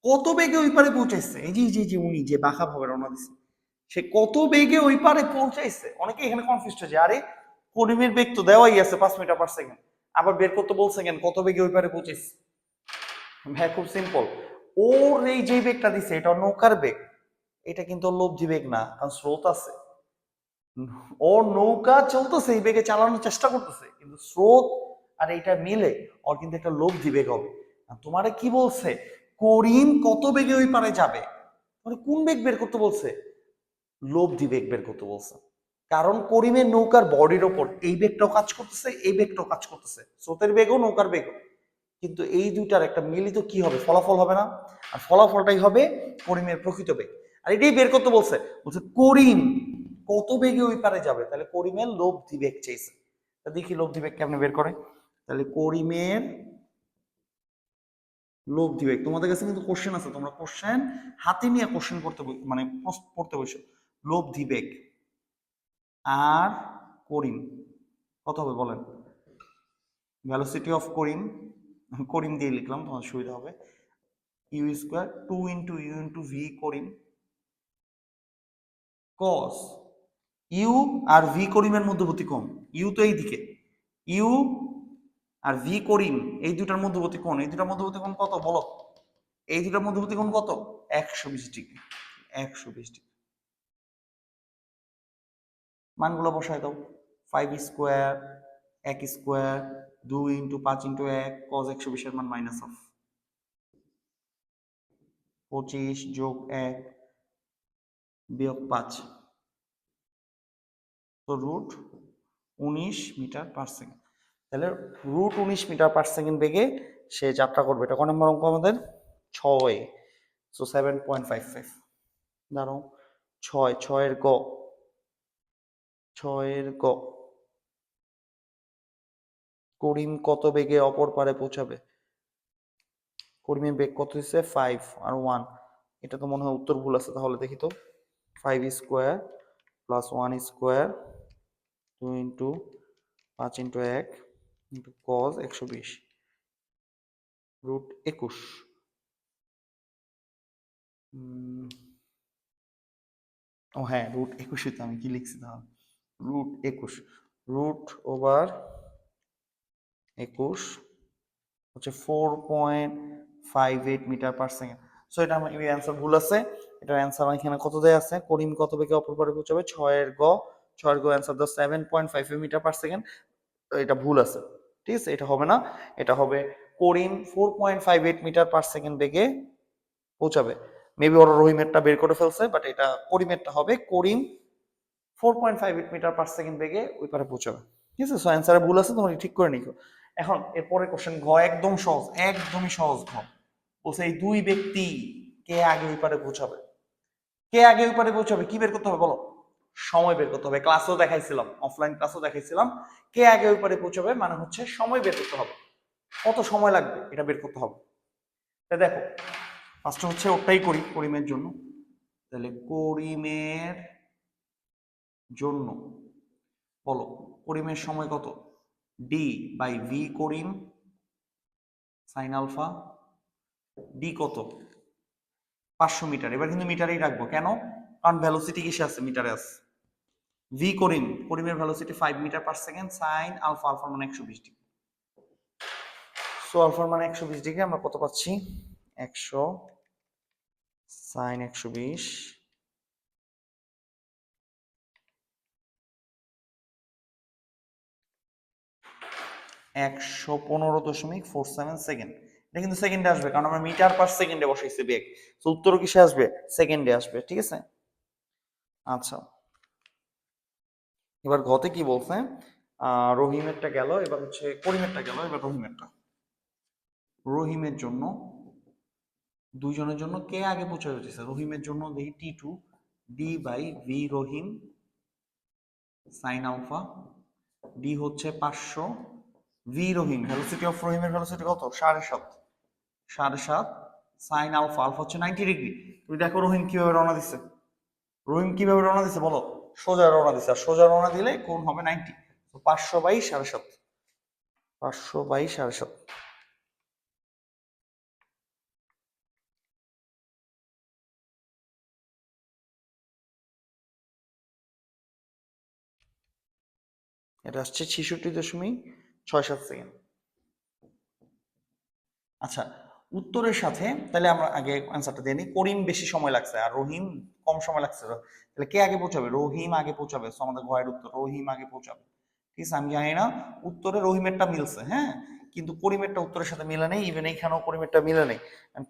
Speaker 1: কত বেগে ওই পারে পৌঁছাইছে, এই যে যে উনি যে বাঁকা ভাবে রওনা দিছে, সে কত বেগে ওই পারে পৌঁছাইছে। অনেকে এখানে কনফিউজ হয়ে যায়, আরে করিমের বেগ তো দেওয়াই আছে 5 মিটার/সেকেন্ড, আবার বের করতে বলছে কেন কত বেগে ওই পারে পৌঁছাইছে। হ্যাঁ, খুব সিম্পল, ওর এই যে বেগটা দিছে এটা নৌকার বেগ, এটা কিন্তু লব্ধি বেগ না, কারণ স্রোত আছে, ওর নৌকা চলতেছে এই বেগে চালানোর চেষ্টা করতেছে, কিন্তু স্রোত আর এইটা মিলে ওর কিন্তু একটা লব্ধি বেগ হবে। তোমারে কি বলছে, করিম কত বেগে ওই পারে যাবে, মানে কোন বেগ বের করতে বলছে, লব্ধি বেগ বের করতে বলছে। কারণ করিমের নৌকার বডির ওপর এই বেগটাও কাজ করতেছে, এই বেগটাও কাজ করতেছে, স্রোতের বেগও নৌকার বেগও, কিন্তু এই দুইটার একটা মিলিত কি হবে, ফলাফল হবে না, আর ফলাফলটাই হবে করিমের প্রকৃত বেগ। আর এটাই বের করতে বলছে, বলছে করিম কত বেগে ওই পারে যাবে, তাহলে করিমের লব্ধি বেগ চাইছে। তা দেখি লব্ধি বেগ কেমনে বের করে, তাহলে করিমের লব্ধি বেগ, তোমাদের কাছে কিন্তু কোশ্চেন আছে, তোমরা কোশ্চেন হাতে নিয়ে কোশ্চেন করতে মানে পড়তে বসো। লব্ধি বেগ আর করিম কত হবে বলেন, ভ্যালোসিটি অফ করিম, করিম দিয়ে লিখলাম তোমার সুবিধা হবে, U square 2 × u × v Karim cos U আর ভি করিমের মধ্যবর্তী কোণ, ইউ তো এইদিকে, ইউ আর ভি করিম এই দুটার মধ্যবর্তী কোণ, এই দুটার মধ্যবর্তী কোণ কত বলো, এই দুটার মধ্যবর্তী কোণ কত, 120 ডিগ্রি, 120 ডিগ্রি। মানগুলো বসায় দাও, 5 স্কোয়ার 1 স্কোয়ার 2 × 5 × 1 cos 120 এর মান মাইনাস অফ 25 + 1 - 5, তো √19 মিটার/সেকেন্ড। তাহলে √19 মিটার/সেকেন্ড বেগে সে যাত্রা করবে। এটা কোন নম্বর অঙ্ক আমাদের, 6, সো 7.55। দাঁড়াও, 6 গ, 6 গ, করিম কত বেগে অপর পারে পৌঁছাবে, করিমের বেগ কত দিচ্ছে 5 আর 1, এটা তো মনে হয় উত্তর ভুল আছে, তাহলে দেখি তো, 5 স্কোয়ার + 1 স্কোয়ার 2 × 5 × 1 cos 120 √21 ও হ্যাঁ, √21 তো আমি কি লিখছি তাহলে, √21 √21 হচ্ছে 4.58 মিটার পার সেকেন্ড। সো এটা আমার অ্যান্সার ভুল আছে। এটার অ্যান্সার এখানে কত দেয়া আছে, করিম কত বেগে অপর পারে পৌঁছাবে, 6 এর গ অ্যান্সার দাও 7.55 মিটার পার সেকেন্ড। এটা ভুল আছে, ঠিক আছে, এটা হবে না। এটা হবে করিম 4.58 মিটার পার সেকেন্ড বেগে পৌঁছাবে। মেবি ওরা রহিমেরটা বের করে ফেলছে, বাট এটা করিমেরটা হবে করিম 4.58 মিটার পার সেকেন্ড বেগে ওই পারে পৌঁছাবে, ঠিক আছে। সো অ্যান্সারে ভুল আছে, তোমরা ঠিক করে নিও। এখন এরপরে কোশ্চেন ঘ, একদম সহজ, একদমই সহজ ঘ। বলছে এই দুই ব্যক্তি কে আগে ওই পারে পৌঁছাবে, কে আগে ওই পারে পৌঁছাবে, কি বের করতে হবে বলো, সময় বের করতে হবে। ক্লাসেও দেখাইছিলাম, অফলাইন ক্লাসেও দেখাইছিলাম, কে আগে ওই পারে পৌঁছাবে মানে হচ্ছে সময় বের করতে হবে, কত সময় লাগবে এটা বের করতে হবে। দেখো ফার্স্ট হচ্ছে ওটাই করি করিমের জন্য, তাহলে করিমের জন্য বলো, করিমের সময় কত, D/V করিম সাইন আলফা, ডি কত 500 মিটার। এবার কিন্তু মিটারেই রাখবো, কেন, কারণ ভেলোসিটি কিসে আছে, মিটারে আছে। ভি করিমের velocity 5 metre per second, sine alpha, আলফার মানে 120 ডিগ্রি। সো আলফার মানে 120 ডিগ্রি, আমরা কত পাচ্ছি, 100 সাইন 120 115.47 সেকেন্ড। এটা কিন্তু সেকেন্ডে আসবে, কারণ আমরা মিটার পার সেকেন্ডে বসাইছি বেগ। তো উত্তরও কিসে আসবে, সেকেন্ডে আসবে, ঠিক আছে। আচ্ছা, এবার ঘতে কি বলছে, রহিমেরটা গেল, এবার হচ্ছে করিমেরটা গেল, এবার রহিমের জন্য দুইজনের জন্য কে আগে পৌঁছে যেতেছে, রহিমের জন্য দেখি T2 D/V রহিম সাইন আলফা, ডি হচ্ছে 500, ভি রহিম ভেলোসিটি অফ রহিমের ভেলোসিটি কত 7.5 সাইন আলফা, আলফা হচ্ছে 90 ডিগ্রি। তুমি দেখো রহিম কিভাবে রওনা দিচ্ছে, রহিম কিভাবে রওনা দিচ্ছে বলো, সোজা রওনা দিচ্ছে, আর সোজা রওনা দিলে কোণ হবে 90। 500/7.5, 500/7.5। এটা আসছে 66.67 সেকেন্ড। আচ্ছা, উত্তরের সাথে তাহলে আমরা আগে অ্যান্সারটা দিয়ে নিই, করিম বেশি সময় লাগছে আর রহিম কম সময় লাগছে, তাহলে কে আগে পৌঁছাবে, রহিম আগে পৌঁছাবে। সো আমাদের ঘয়ের উত্তর রহিম আগে পৌঁছাবে, ঠিক আছে। আমি জানি না উত্তরে রহিমেরটা মিলছে, হ্যাঁ, কিন্তু করিমেরটা উত্তরের সাথে মিলে নেই, ইভেন এইখানেও করিমেরটা মিলে নেই।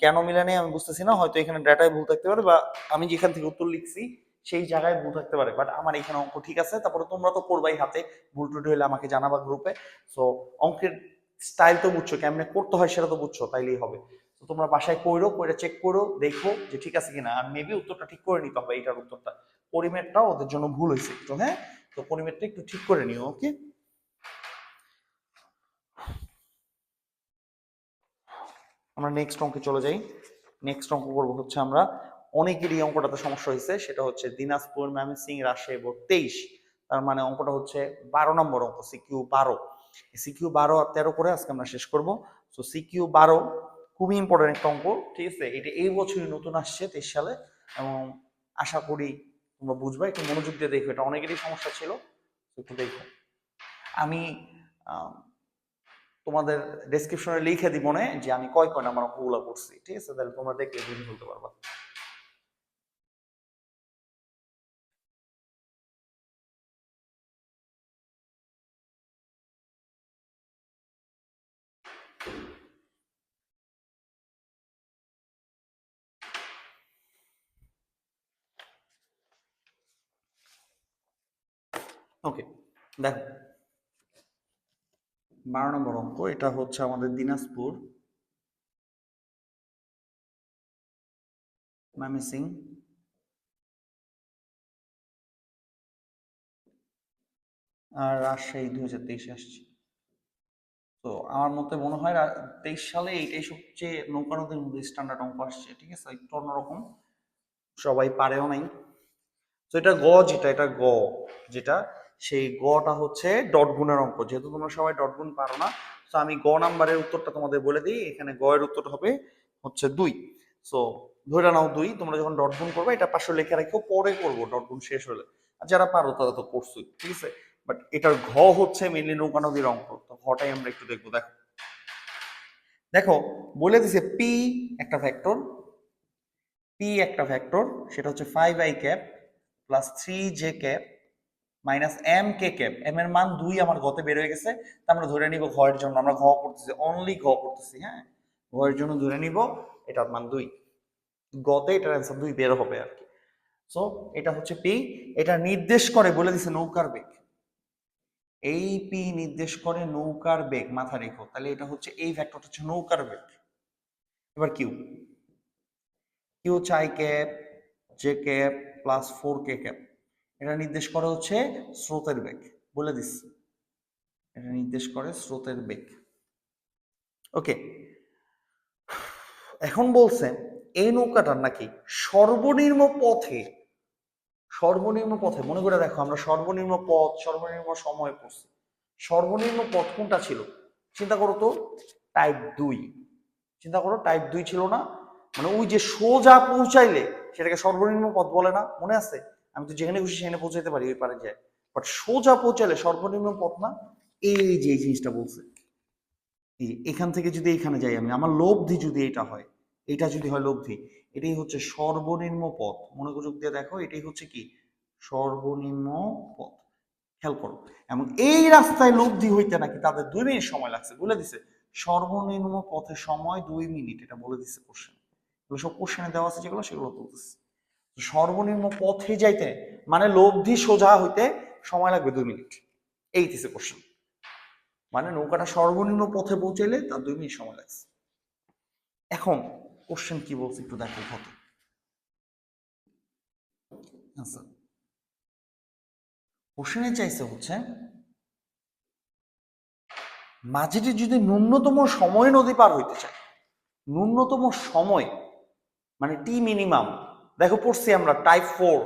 Speaker 1: কেন মিলে নেই আমি বুঝতেছি না, হয়তো এখানে ডাটায় ভুল থাকতে পারে, বা আমি যেখান থেকে উত্তর লিখছি সেই জায়গায় ভুল থাকতে পারে, বাট আমার এখানে অঙ্ক ঠিক আছে। তারপরে তোমরা তো করবাই হাতে, ভুল টুটি হলে আমাকে জানাবা গ্রুপে। সো অঙ্কের স্টাইল তো বুঝছো, কেমনে করতে হয় সেটা তো বুঝছো, তাইলেই হবে। তো তোমরা বাসায় কইরো চেক করো, দেখো যে ঠিক আছে কিনা, আর মেবি উত্তরটা ঠিক করে নিতে হবে, এইটার উত্তরটা পরিমেটটা ওদের জন্য ভুল হয়েছে একটু, হ্যাঁ, তো পরিমেটটা একটু ঠিক করে নিও, ওকে। আমরা নেক্সট অঙ্কে চলে যাই। নেক্সট অঙ্ক করবো হচ্ছে আমরা, অনেকেরই অঙ্কটাতে সমস্যা হয়েছে, সেটা হচ্ছে দিনাজপুর, ময়মনসিংহ, রাজশাহী বোর্ড 23। তার মানে অঙ্কটা হচ্ছে 12 নম্বর অঙ্ক, সিকিউ 12। সিকিউ 12 আর 13 করে আজকে আমরা শেষ করবো। তো সিকিউ 12 খুবই ইম্পর্টেন্ট একটা অঙ্ক, ঠিক আছে। এটা এই বছরই নতুন আসছে 23 সালে, এবং আশা করি তোমরা বুঝবা, একটু মনোযোগ দিয়ে দেখো, এটা অনেকেরই সমস্যা ছিল, একটু দেখো। আমি তোমাদের ডেসক্রিপশনে লিখে দিব না যে আমি কয় কয় নাম্বার অঙ্কগুলো করছি, ঠিক আছে, তাহলে তোমরা দেখলে বুঝে ফেলতে পারবা। ওকে, দেখো 12 নম্বর অঙ্ক, এটা হচ্ছে আমাদের দিনাজপুর, ময়মনসিংহ, আর রাজশাহী 2023 আসছে। তো আমার মতে মনে হয় 23 সালে এইটাই সবচেয়ে নৌকা নদীর মধ্যে স্ট্যান্ডার্ড অঙ্ক আসছে, ঠিক আছে, একটু অন্যরকম, সবাই পারেও নাই। তো এটা গ, যেটা সেই গটা হচ্ছে ডট গুণের অঙ্ক, যেহেতু তোমরা সবাই ডট গুণ পারো না, তো আমি গ নাম্বারের উত্তরটা তোমাদের বলে দিই। এখানে গ এর উত্তর হবে হচ্ছে 2। সো ধরে নাও 2, তোমরা যখন ডট গুণ করবে এটা পাশে লেখা রাখো, পরে করবো ডট গুণ শেষ হলে। আর যারা পারো তারা তো করছোই, ঠিক আছে। বাট এটার ঘ হচ্ছে মেনলি নৌকা নদীর অঙ্ক, তো ঘটাই আমরা একটু দেখবো। দেখো দেখো বলে দিছে পি একটা ভেক্টর, পি একটা ভেক্টর, সেটা হচ্ছে 5i cap plus 3j cap minus M K cap. M এর মান 2 আমার গতে বের হয়ে গেছে, তা আমরা ধরে নিব ঘ এর জন্য, আমরা ঘ করতেছি, অনলি ঘ করতেছি, হ্যাঁ ঘ এর জন্য ধরে নিব এটার মান 2, গতে এটার অ্যান্সার 2 বের হবে আর কি। সো এটা হচ্ছে পি, এটা নির্দেশ করে বলে দিছে নৌকার বেগ, এই পি নির্দেশ করে নৌকার বেগ, মাথা রেখো, তাহলে এটা হচ্ছে এই ভেক্টরটা হচ্ছে নৌকার বেগ। এবার কিউ, কিউ হচ্ছে I cap J cap plus 4k cap, এটা নির্দেশ করে হচ্ছে স্রোতের বেগ, বলে দিচ্ছি এটা নির্দেশ করে স্রোতের বেগ। ওকে, এখন বলছে এই নৌকাটার নাকি সর্বনিম্ন পথে, সর্বনিম্ন পথে মনে করে দেখো, আমরা সর্বনিম্ন পথ সর্বনিম্ন সময় পড়ছি, সর্বনিম্ন পথ কোনটা ছিল চিন্তা করো তো, টাইপ 2, চিন্তা করো টাইপ 2 ছিল না, মানে ওই যে সোজা পৌঁছাইলে সেটাকে সর্বনিম্ন পথ বলে না, মনে আছে? আমি তো যেখানে খুশি সেখানে পৌঁছাইতে পারি ওই পারে যায়, বাট সোজা পৌঁছাইলে সর্বনিম্ন পথ না, এই যে এই জিনিসটা বলছে, এই এখান থেকে যদি এখানে যাই আমি, আমার লব্ধি যদি এটা হয়, এটা যদি হয় লব্ধি, এটাই হচ্ছে সর্বনিম্ন পথ, মনোযোগ দিয়ে দেখো, এটাই হচ্ছে কি সর্বনিম্ন পথ। খেয়াল করো, এবং এই রাস্তায় লব্ধি হইতে নাকি তাদের 2 মিনিট সময় লাগছে, বলে দিছে সর্বনিম্ন পথের সময় 2 মিনিট, এটা বলে দিচ্ছে কোশ্চেন, এগুলো সব কোশ্চেনে দেওয়া আছে যেগুলো সেগুলো বলতেছে। সর্বনিম্ন পথে যাইতে মানে লব্ধি সোজা হইতে সময় লাগবে 2 মিনিট, এই দিছে কোশ্চেন, মানে নৌকাটা সর্বনিম্ন পথে পৌঁছাইলে তার 2 মিনিট সময় লাগছে। এখন কোশ্চেন কি বলছে একটু দেখো, কত আচ্ছা, কোশ্চেনে চাইছে হচ্ছে মাঝিটি যদি ন্যূনতম সময় নদী পার হইতে চায়, ন্যূনতম সময় মানে টি মিনিমাম, দেখো পড়ছি আমরা টাইপ 4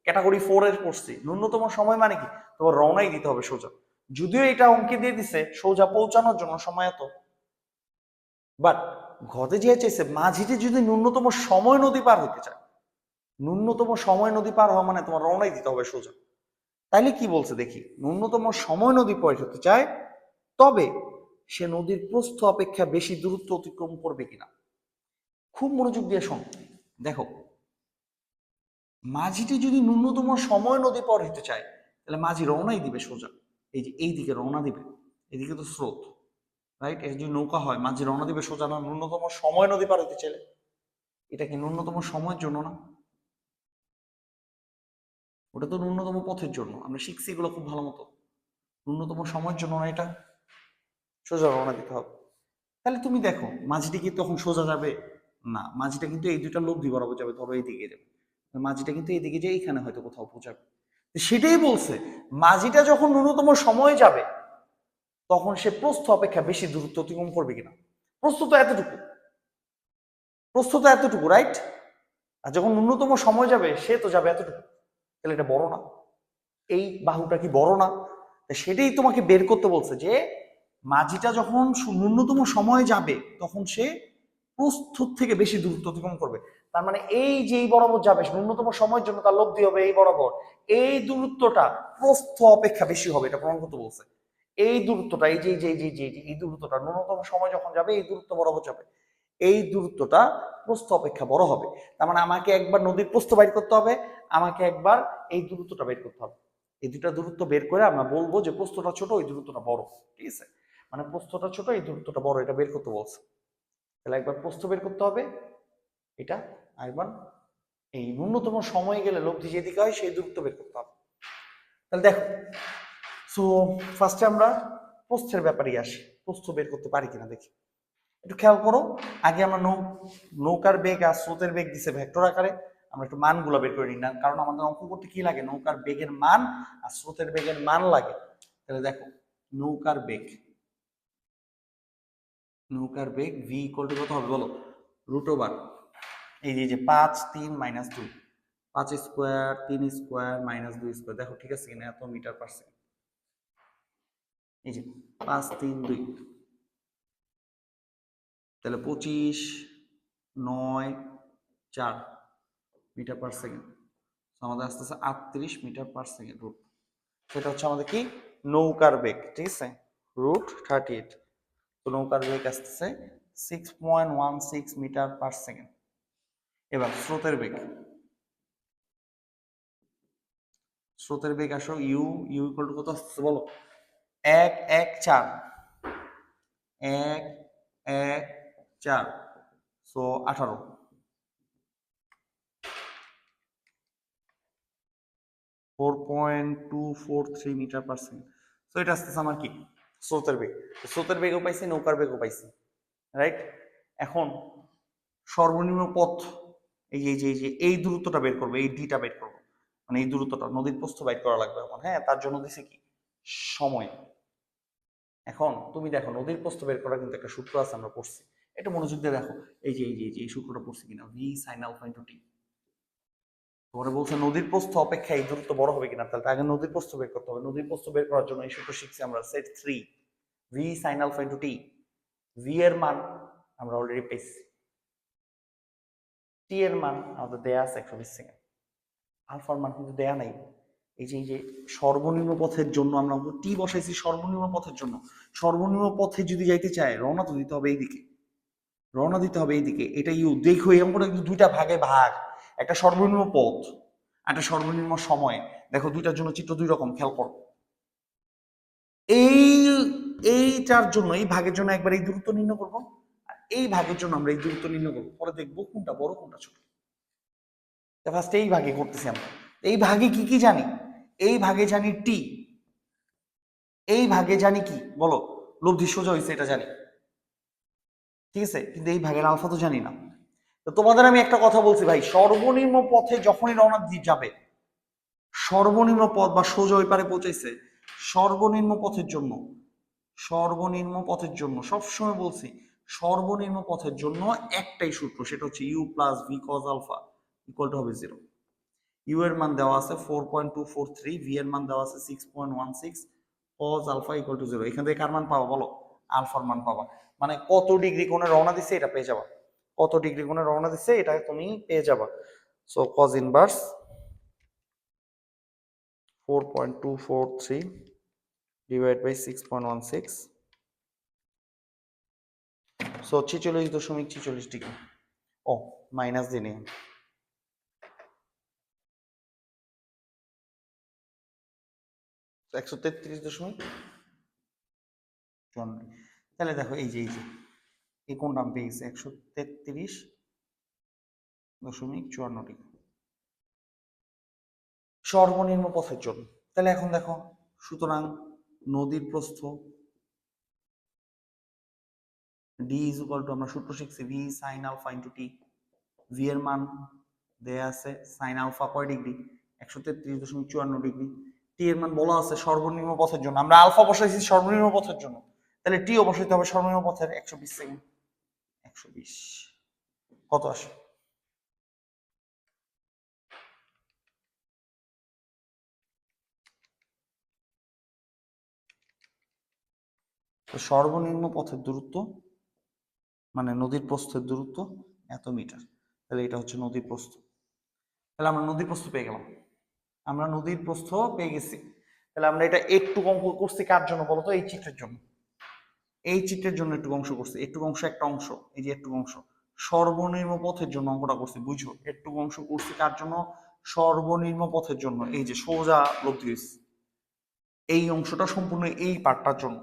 Speaker 1: ক্যাটাগরি 4 এর পড়ছি, ন্যূনতম সময় মানে কি তোমার রওনাই দিতে হবে সোজা, যদিও এটা অঙ্কে দিয়ে দিছে সোজা পৌঁছানোর জন্য সময় এত, বাট ঘতে যে চাইছে মাঝিটি যদি ন্যূনতম সময় নদী পার হইতে চায়, ন্যূনতম সময় নদী পার হওয়া মানে তোমার রওনাই দিতে হবে সোজা, তাইলে কি বলছে দেখি, ন্যূনতম সময় নদী পার হতে চায়, তবে সে নদীর প্রস্থ অপেক্ষা বেশি দূরত্ব অতিক্রম করবে কিনা। খুব মনোযোগ দিয়ে শোন, দেখো মাঝিটি যদি ন্যূনতম সময় নদী পার হতে চায়, তাহলে মাঝি রওনাই দিবে সোজা, এই যে এই দিকে রওনা দিবে, এদিকে তো স্রোত, রাইট, এটা যদি নৌকা হয় মাঝি রওনা দিবে সোজা না, ন্যূনতম সময় নদী পার হতে চাইলে, এটা কি ন্যূনতম সময়ের জন্য না, ওটা তো ন্যূনতম পথের জন্য, আমরা শিখছি এগুলো খুব ভালো মতো, ন্যূনতম সময়ের জন্য না, এটা সোজা রওনা দিতে হবে। তাহলে তুমি দেখো মাঝিটা কি তখন সোজা যাবে না, মাঝিটা কিন্তু এই দুইটা লব্ধি বরাবর যাবে, ধরো এইদিকে যাবে, মাঝিটা কিন্তু এইদিকে যে এইখানে হয়তো কোথাও পৌঁছাবে, সেটাই বলছে মাঝিটা যখন ন্যূনতম সময় যাবে তখন সে প্রস্থ অপেক্ষা বেশি দূরত্ব অতিক্রম করবে কিনা, প্রস্থ তো এতটুকু, প্রস্থ তো এতটুকু, রাইট, আর যখন ন্যূনতম সময় যাবে সে তো যাবে এতটুকু, তাহলে এটা বড় না, এই বাহুটা কি বড় না, সেটাই তোমাকে বের করতে বলছে যে মাঝিটা যখন ন্যূনতম সময় যাবে তখন সে প্রস্থ থেকে বেশি দূরত্ব অতিক্রম করবে, তার মানে এই যে এই বরাবর যাবে ন্যূনতম সময়ের জন্য তার লব্ধি হবে এই বরাবর, এই দূরত্বটা প্রস্থ অপেক্ষা বেশি হবে, এটা প্রমাণ করতে বলছে, এই দূরত্বটা এই যে এই দূরত্বটা ন্যূনতম সময় যখন যাবে এই দূরত্ব বরাবর যাবে, এই দূরত্বটা প্রস্থ অপেক্ষা বড় হবে, তার মানে আমাকে একবার নদীর প্রস্থ বাইর করতে হবে, আমাকে একবার এই দূরত্বটা বের করতে হবে, এই দুটা দূরত্ব বের করে আমরা বলবো যে প্রস্থটা ছোট এই দূরত্বটা বড়, ঠিক আছে, মানে প্রস্থটা ছোট এই দূরত্বটা বড়, এটা বের করতে বলছে, তাহলে একবার প্রস্থ বের করতে হবে এটা, আরেকবার এই ন্যূনতম সময় গেলে লব্ধি যেদিকে হয় সেই দূরত্ব বের করতে হবে। তাহলে দেখো, সো ফার্স্টে আমরা প্রস্থের ব্যাপারে আসি, প্রস্থ বের করতে পারি কিনা দেখি, একটু খেয়াল করো, আগে আমরা নৌকার বেগ আর স্রোতের বেগ দিছে ভেক্টর আকারে, আমরা একটু মানগুলো বের করে নিই না, কারণ আমাদের অঙ্ক করতে কি লাগে, নৌকার বেগের মান আর স্রোতের বেগের মান লাগে। তাহলে দেখো নৌকার বেগ, নৌকার বেগ ভি ইকুয়াল টু কত হবে বলো, √, এই যে 5 3 - 2, 5 স্কোয়ার 3 স্কোয়ার -2 স্কোয়ার, দেখো ঠিক আছে কিনা, এত মিটার পার সেকেন্ড, এই যে 5 3 2, তাহলে 25 9 4 মিটার পার সেকেন্ড। আমাদের আসতেছে 38 মিটার পার সেকেন্ড রুট। সেটা হচ্ছে আমাদের কি নৌকার বেগ, ঠিক আছে, রুট 38। তো নৌকার বেগ আসতেছে 6.16 মিটার পার সেকেন্ড। এবার স্রোতের বেগ, স্রোতের বেগ আসো ইউ, ইউ ইকুয়াল টু কত আসতেছে বলো, 114 114 so 18 4.243 metre per second. So এটা আসতেছে আমার কি স্রোতের বেগ। স্রোতের বেগও পাইছি, নৌকার বেগও পাইছি, রাইট। এখন সর্বনিম্ন পথ, এই যে এই দূরত্বটা বের করবো, এই ডিটা বের করবো, মানে এই দূরত্বটা নদীর প্রস্থ বের করা লাগবে আমার। হ্যাঁ, তার জন্য দিছে কি সময়। এখন তুমি দেখো নদীর প্রস্থ বের করার কিন্তু একটা সূত্র আছে, আমরা পড়ছি, এটা মনোযোগ দিয়ে দেখো। এই যে এই সূত্রটা পড়ছি কিনা, V sine alpha into T. তোমরা বলছে নদীর প্রস্থ অপেক্ষা এই দূরত্ব বড় হবে কিনা, তাহলে আগে নদীর প্রস্থ বের করতে হবে। নদীর প্রস্থ বের করার জন্য এই সূত্র শিখছি আমরা, set 3 V sine alpha into T. V এর মান আমরা অলরেডি পেয়েছি, টি এর মান আমাদের দেয়া আছে 120 সেকেন্ড, আলফার মান কিন্তু দেয়া নাই। এই যে সর্বনিম্ন পথের জন্য আমরা টি বসাইছি, সর্বনিম্ন পথের জন্য। সর্বনিম্ন পথে যদি যাইতে চায় রওনা তো দিতে হবে এইদিকে, রওনা দিতে হবে এইদিকে। এটা ইউ দেখো, এরকম করে কিন্তু দুইটা ভাগে ভাগ, একটা সর্বনিম্ন পথ, একটা সর্বনিম্ন সময়। দেখো দুইটার জন্য চিত্র দুই রকম, খেয়াল করো। এই এইটার জন্য, এই ভাগের জন্য একবার এই দূরত্ব নির্ণয় করবো, আর এই ভাগের জন্য আমরা এই দূরত্ব নির্ণয় করবো, পরে দেখবো কোনটা বড় কোনটা ছোট। ফার্স্ট এই ভাগে করতেছি আমরা। এই ভাগে কি কি জানি, এই ভাগে জানি টি, এই ভাগে জানি কি বলো, লব্ধি সোজা হয়েছে এটা জানি, ঠিক আছে, কিন্তু এই ভাগের আলফা তো জানি না। তো তোমাদের আমি একটা কথা বলছি ভাই, সর্বনিম্ন পথে যখনই রওনা দিয়ে যাবে, সর্বনিম্ন পথ বা সোজা ওই পারে পৌঁছাইছে, সর্বনিম্ন পথের জন্য, সর্বনিম্ন পথের জন্য সবসময় বলছি, সর্বনিম্ন পথের জন্য একটাই সূত্র, সেটা হচ্ছে U plus V cos alpha equal to হবে 0। ইউ এর মান দেওয়া আছে 4.243, ভি এর মান দেওয়া আছে 6.16, cos আলফা ইকুয়াল টু 0। এখান থেকে কার মান পাবা বলো, আলফার মান পাবা। মানে কত ডিগ্রি কোণে রওনা দিচ্ছে এটা পেয়ে যাবা, কত ডিগ্রি কোণে রওনা দিচ্ছে এটা তুমি পেয়ে যাবা। So cos inverse 4.243 divide by 6.16, so 46.46 degree. ও মাইনাস দিয়ে নিই, 133.54। তাহলে দেখো এই যে এই কোণটা আমি পেয়ে গেছি 133.54 ডিগ্রি সর্বনিম্ন পথের জন্য। তাহলে এখন দেখো, সুতরাং নদীর প্রস্থ ডি ইজ ইকুয়াল টু, আমরা সূত্র শিখছি V sine alpha into T. V এর মান দেয়া আছে সাইন আলফা কয় ডিগ্রি, 133.54 ডিগ্রি। টি এর মান বলা আছে সর্বনিম্ন পথের জন্য, আমরা আলফা বসাইছি সর্বনিম্ন পথের জন্য, তাহলে টি বসাইতে হবে সর্বনিম্ন পথের 120 সেকেন্ড। 120 কত আসে, সর্বনিম্ন পথের দূরত্ব মানে নদীর প্রস্থের দূরত্ব এত মিটার, তাহলে এটা হচ্ছে নদীর প্রস্থ। তাহলে আমরা নদীর প্রস্থ পেয়ে গেলাম, আমরা নদীর প্রস্থ পেয়ে গেছি। তাহলে আমরা এটা একটু অঙ্ক করছি কার জন্য বলতো, এই চিত্রের জন্য, এই চিত্রের জন্য একটু অংশ করছি, একটু অংশ একটা অংশ, এই যে একটু অংশ সর্বনিম্ন পথের জন্য অঙ্কটা করছি, বুঝো একটু অংশ করছি কার জন্য, সর্বনিম্ন পথের জন্য। এই যে সোজা লব্ধি হয়েছে, এই অংশটা সম্পূর্ণ এই পার্টটার জন্য,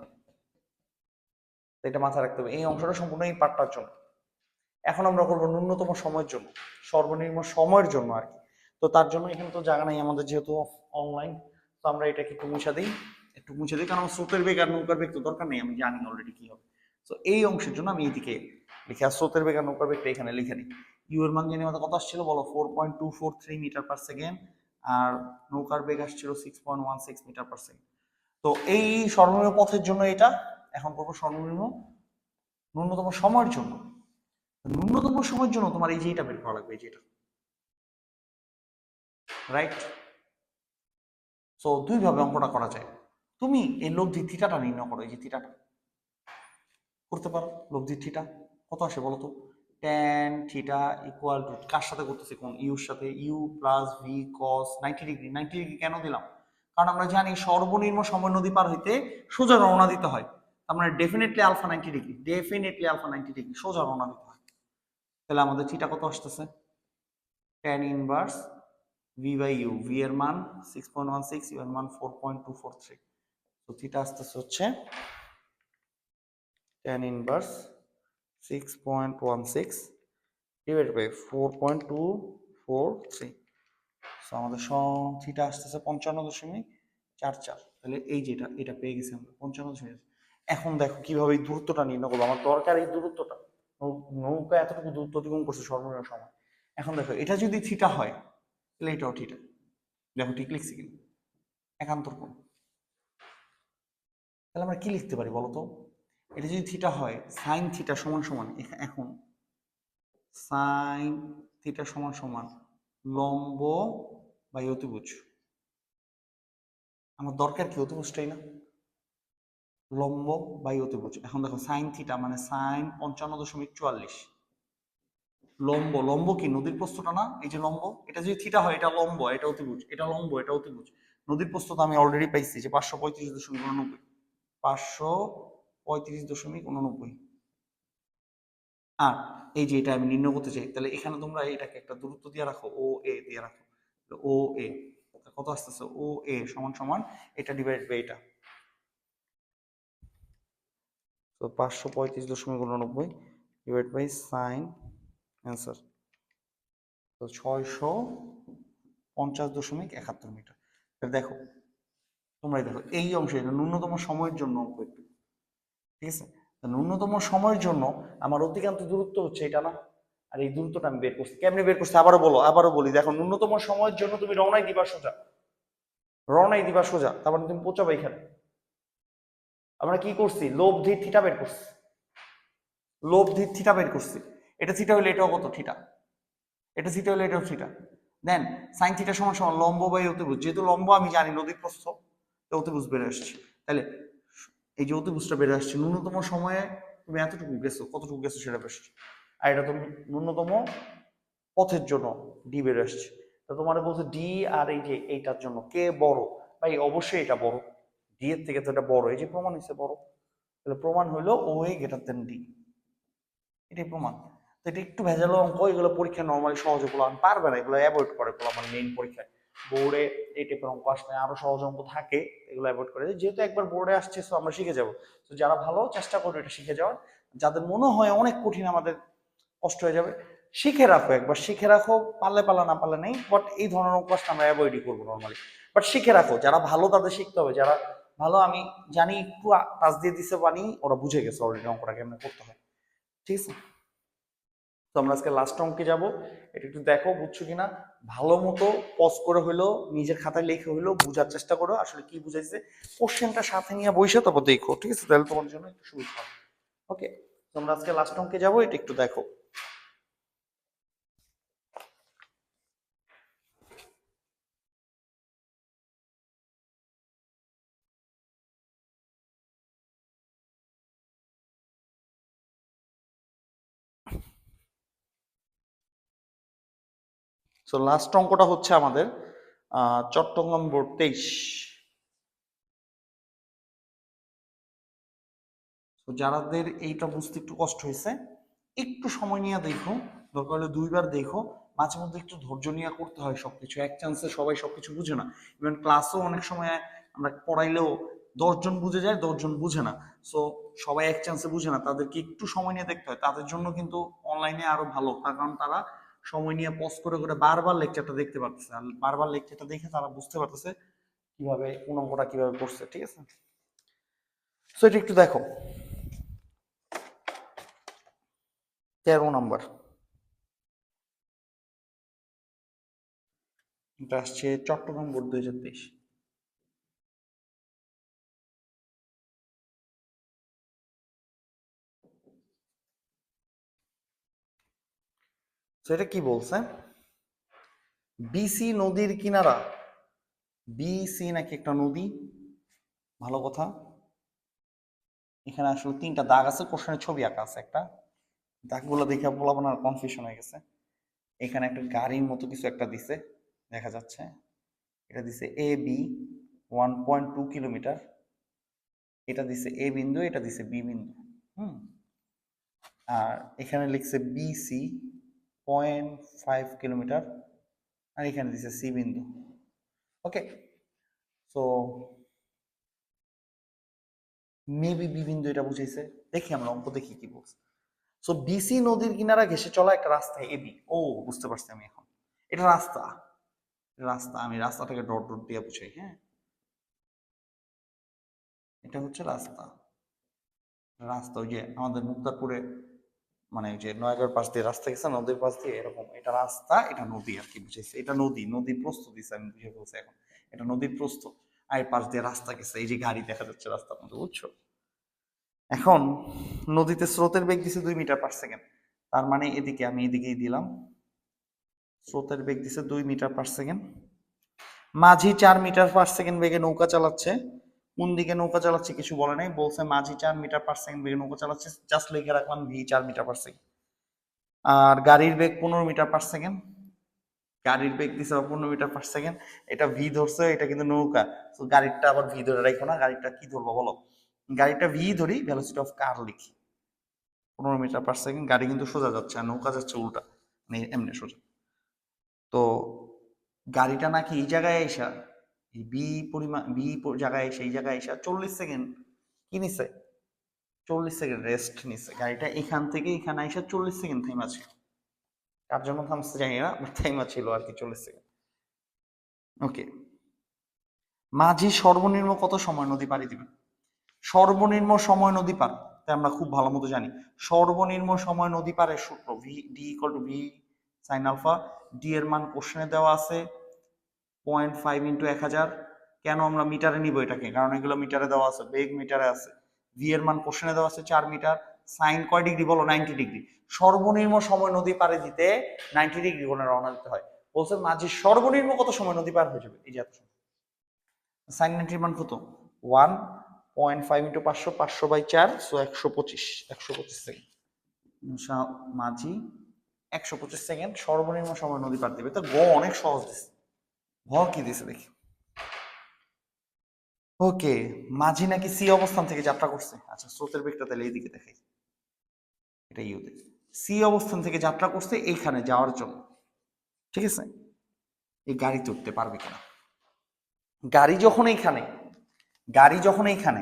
Speaker 1: এটা মাথায় রাখতে হবে, এই অংশটা সম্পূর্ণ এই পার্টটার জন্য। এখন আমরা করবো ন্যূনতম সময়ের জন্য, সর্বনিম্ন সময়ের জন্য আর কি। তো তার জন্য এখানে তো জায়গা নাই আমাদের, যেহেতু অনলাইন, তো আমরা এটাকে একটু মুছে দিই, একটু মুছে দিই, কারণ স্রোতের বেগ আর নৌকার বেগ তো দরকার নেই, আমি জানি অলরেডি কি হবে। তো এই অংশের জন্য আমি এইদিকে লিখে, আর স্রোতের বেগ আর নৌকার বেগটা এখানে লিখে নিই। ইউ এর মান জানি আমাদের কত আসছিল বলো, 4.243 মিটার পার সেকেন্ড, আর নৌকার বেগ আসছিল 6.16 মিটার পার সেকেন্ড। তো এই সর্বনিম্ন পথের জন্য এটা, এখন করবো সর্বনিম্ন ন্যূনতম সময়ের জন্য। ন্যূনতম সময়ের জন্য তোমার এই যে এটা বের করা লাগবে, এই যে এটা, রাইট। সো দুই ভাবে অঙ্কটা করা যায়। তুমি এই লব্ধি থিটাটা নির্ণয় করো, এই যে থিটাটা করতে পারো, লব্ধি থিটা কত আসে বলো তো, ট্যান থিটা ইকুয়াল টু কার সাথে করতেছি, কোন ইউর সাথে, U plus V cos 90 degree. 90 degree কেন দিলাম, কারণ আমরা জানি সর্বনিম্ন সময় নদী পার হইতে সোজা রওনা দিতে হয়, তার মানে definitely alpha 90 degree, definitely alpha 90 degree সোজা রওনা দিতে হয়। তাহলে আমাদের থিটা কত আসতেছে, tan inverse V by U, V এর মান 6.16, ইউ এর মান 4.243, তো থিটা আসতেছে হচ্ছে tan inverse 6.16 divide by 4.243, so আমাদের থিটা আসতেছে 55.44। তাহলে এই যেটা এটা পেয়ে গেছি আমরা 55। এখন দেখো কিভাবে এই দূরত্বটা নির্ণয় করবো, আমার দরকার এই দূরত্বটা, নৌকা এতটুকু দূরত্ব অতিক্রম করছে সর্বনিম্ন সময়। এখন দেখো এটা যদি থিটা হয় তাহলে এটাও থিটা, দেখো ঠিক লিখছি কিনা, একান্তর কোণ। তাহলে আমরা কি লিখতে পারি বলতো, এটা যদি থিটা হয় সাইন থিটা সমান সমান, এখন সাইন থিটা সমান সমান লম্ব বাই অতিভুজ। আমার দরকার কি অতিভুজটাই না, লম্ব বাই অতিভুজ। এখন দেখো সাইন থিটা মানে সাইন 55.44, লম্ব, লম্ব কি নদীর প্রস্থটা না, এই যে লম্ব, এটা যদি থিটা হয় এটা লম্ব এটা অতিভুজ, এটা লম্ব এটা অতিভুজ। নদীর প্রস্থ তো আমি অলরেডি পাইছি যে 535.89, 535.89। আর এই যে এটা আমি নির্ণয় করতে চাই, তাহলে এখানে তোমরা এটাকে একটা দূরত্ব দিয়ে রাখো, ও এ দিয়ে রাখো, ও এ কত আসতেছে, ও এ সমান সমান এটা ডিভাইড বাই এটা, তো 535.89 ডিভাইড বাই সাইন অ্যান্সার, তো 650.71 মিটার। দেখো তোমরাই দেখো এই অংশে ন্যূনতম সময়ের জন্য অঙ্ক একটু, ঠিক আছে, ন্যূনতম সময়ের জন্য আমার অতিক্রান্ত দূরত্ব হচ্ছে এটা না, আর এই দূরত্বটা আমি বের করছি, কেমনে বের করছি আবারও বলি, দেখো ন্যূনতম সময়ের জন্য তুমি রওনাই দিবা সোজা, রওনাই দিবা সোজা, তারপরে তুমি পৌঁছাবে এখানে। আমরা কি করছি, লোভ ধীর থিটা বের করছি, লোভ ধীর থিটা বের করছি, এটা থিটা হলে এটাও কত থিটা, এটা থিটা হলে এটাও থিটা, দেন সাইন থিটা সমান সমান লম্ব বাই অতিভুজ, যেহেতু লম্ব আমি জানি নদীর প্রস্থ, অতিভুজ বেড়ে আসছে, তাহলে এই যে অতিভুজটা বেড়ে আসছে, ন্যূনতম সময়ে তুমি এতটুকু গেছো, কতটুকু গেছো সেটা বেশ, আর এটা তুমি ন্যূনতম পথের জন্য ডি বেড়ে আসছে, তো তোমার বলছে ডি আর এই যে এইটার জন্য কে বড়, ভাই অবশ্যই এটা বড়, ডি এর থেকে তো এটা বড়, এই যে প্রমাণ হচ্ছে বড়, তাহলে প্রমাণ হইলো ও এ গ্রেটার দেন ডি, এটাই প্রমাণ। তো এটা একটু ভেজালো অঙ্ক, এগুলো পরীক্ষা নর্মালি সহজে বলা পারবে না, এগুলো অ্যাভয়েড করে আমার মেইন পরীক্ষায়, বোর্ডে এই টাইপের অঙ্ক আসলে আরো সহজ অঙ্ক থাকে, এগুলো অ্যাভয়েড করে, যেহেতু একবার বোর্ডে আসছে তো আমরা শিখে যাবো, তো যারা ভালো চেষ্টা করবে এটা শিখে যাওয়ার, যাদের মনে হয় অনেক কঠিন আমাদের কষ্ট হয়ে যাবে, শিখে রাখো, একবার শিখে রাখো, পারলে পালা না পারলে নেই, বাট এই ধরনের অঙ্ক আসলে আমরা অ্যাভয়েডই করবো নর্মালি, বাট শিখে রাখো, যারা ভালো তাদের শিখতে হবে, যারা ভালো আমি জানি একটু টাচ দিয়ে দিছে পানি, ওরা বুঝে গেছে অলরেডি অঙ্কটা কেমন করতে হয়, ঠিক আছে। তো আমরা আজকে লাস্ট অঙ্কে যাব, এটা একটু দেখো বুঝছো কিনা, ভালো মতো পজ করে হইলো নিজের খাতায় লিখে হইলো বোঝার চেষ্টা করো আসলে কি বুঝাইছে, কোশ্চেনটা সাথে নিয়ে বসে তারপর দেখো, ঠিক আছে, তাহলে তোমার জন্য একটু সুবিধা হবে। ওকে, তোমরা আজকে লাস্ট অঙ্কে যাবো, এটা একটু দেখো। সো লাস্ট অঙ্কটা হচ্ছে আমাদের চট্টগ্রাম বোর্ড 23। তো যাদের এইটা বুঝতে একটু কষ্ট হয়েছে একটু সময় নিয়ে দেখো, দরকার হলে দুইবার দেখো, মাঝে মধ্যে একটু ধৈর্য নিয়ে করতে হয় সবকিছু, এক চান্সে সবাই সবকিছু বুঝে না, ইভেন ক্লাসও অনেক সময় আমরা পড়াইলেও 10 জন বুঝে যায় 10 জন বুঝে না, সো সবাই এক চান্সে বুঝে না, তাদেরকে একটু সময় নিয়ে দেখতে হয়, তাদের জন্য কিন্তু অনলাইনে আরো ভালো, তার কারণ তারা সময় নিয়ে পজ করে করে বারবার লেকচারটা দেখতে পারতেছে, আর বারবার লেকচারটা দেখে তারা বুঝতে পারতেছে কিভাবে কোন অঙ্কটা কিভাবে করছে, ঠিক আছে। সো এটা একটু দেখো, 13 নম্বর, এটা আসছে চট্টগ্রাম বোর্ড 2023। এটা কি বলছে, বিসি নদীর কিনারা, বিসি নাকি একটা নদী, ভালো কথা, এখানে আসলে 3টা দাগ আছে, কোশ্চেনের ছবি আঁকা আছে একটা, দাগগুলো দেখে বলবো না, কনফিউশন হয়ে গেছে। এখানে একটা গাড়ির মতো কিছু একটা দিছে, দেখা যাচ্ছে এটা দিছে এ বি 1.2 কিলোমিটার, এটা দিছে এ বিন্দু, এটা দিছে বি বিন্দু। আর এখানে লিখছে বিসি 0.5 কিলোমিটার, আর এখানে দিছে সি বিন্দু। ওকে, সো মেবি বি বিন্দু এটা বুঝাইছে। দেখি আমরা অঙ্ক দেখি কি বলছে। সো বিসি নদীর কিনারা ঘেসে চলা একটা রাস্তা এবি। ও বুঝতে পারছি আমি এখন, এটা রাস্তা। রাস্তা আমি রাস্তাটাকে ডট ডট দিয়ে বুঝাই। হ্যাঁ, এটা হচ্ছে রাস্তা। রাস্তা ওই যে আমাদের মুক্তারপুরে মানে ওই যে নয়াগড় পাশ দিয়ে রাস্তা গেছে নদীর পাশ দিয়ে, এরকম এটা রাস্তা, এটা নদী আর কি বুঝাইছে। এটা নদী, নদীর প্রস্থ দিছে আমি বুঝে বলছি এখন, এটা নদীর প্রস্থ। আর এর পাশ দিয়ে রাস্তা গেছে, এই যে গাড়ি দেখা যাচ্ছে রাস্তার মধ্যে, বুঝছো? এখন নদীতে স্রোতের বেগ দিছে 2 মিটার পার সেকেন্ড, তার মানে এদিকে আমি এদিকেই দিলাম, স্রোতের বেগ দিছে 2 মিটার পার সেকেন্ড। মাঝি 4 মিটার পার সেকেন্ড বেগে নৌকা চালাচ্ছে। কোন দিকে নৌকা চালাচ্ছে কিছু বলে নাই, বলছে মাঝি 4 মিটার পার সেকেন্ড বেগে নৌকা চালাচ্ছে, জাস্ট লিখে রাখলাম ভি 4 মিটার পার সেকেন্ড। আর গাড়ির বেগ 15 মিটার পার সেকেন্ড, গাড়ির বেগ দিছে 15 মিটার পার সেকেন্ড। এটা ভি ধরছে, এটা কিন্তু নৌকা, তো গাড়িটা আবার ভি ধরে রাখো না, গাড়িটা কি ধরবো বলো? গাড়িটা ভি ধরি, ভেলোসিটি অফ কার লিখি 15 মিটার পার সেকেন্ড। গাড়ি কিন্তু সোজা যাচ্ছে আর নৌকা যাচ্ছে উল্টা, মানে এমনি সোজা। তো গাড়িটা নাকি এই জায়গায় আইসা, এই বি পরিমাণ বি জায়গায় এসে এই জায়গায় এসে 40 সেকেন্ড কি নিছে, 40 সেকেন্ড রেস্ট নিছে। গাড়িটা এখান থেকে এখানে আইসা 40 সেকেন্ড থাইমা ছিল, কার জন্য থামছে জানি না, থাইমা ছিল আর কি 40 সেকেন্ড। ওকে, মাঝি সর্বনিম্ন কত সময় নদী পাড়ি দিবে? সর্বনিম্ন সময় নদী পার, তাই আমরা খুব ভালো মতো জানি সর্বনিম্ন সময় নদী পারের সূত্র V D equal to V sine alpha. D এর মান কোশ্চেনে দেওয়া আছে 0.5 ইন্টু 1000। কেন আমরা মিটারে নিব এটাকে, কারণ এগুলো মিটারে দেওয়া আছে, বেগ মিটারে আছে। ভি এর মান কোশ্চেনে দেওয়া আছে 4 মিটার। সাইন কয় ডিগ্রি বলো? 90 ডিগ্রি। সর্বনিম্ন সময় নদী পারে দিতে 90 ডিগ্রি কোণে রওনা দিতে হয়। বলছে মাঝি সর্বনিম্ন কত সময় নদী পার হয়ে যাবে, এই যে এত সময়। সাইন 90 মান কত? 1.5 ইন্টু 500, 500/4, সো 125 সেকেন্ড। মাঝি 125 সেকেন্ড সর্বনিম্ন সময় নদী পার দিবে। তো গ অনেক সহজ দিচ্ছে, ঘ কি দিছে দেখি। ওকে, মাঝি নাকি সি অবস্থান থেকে যাত্রা করছে। আচ্ছা, স্রোতের বেগটা তাহলে এইদিকে দেখাই, এটা ইউ দেখ। সি অবস্থান থেকে যাত্রা করছে এইখানে যাওয়ার জন্য, ঠিক আছে? এই গাড়িতে উঠতে পারবে কিনা? গাড়ি যখন এইখানে, গাড়ি যখন এইখানে,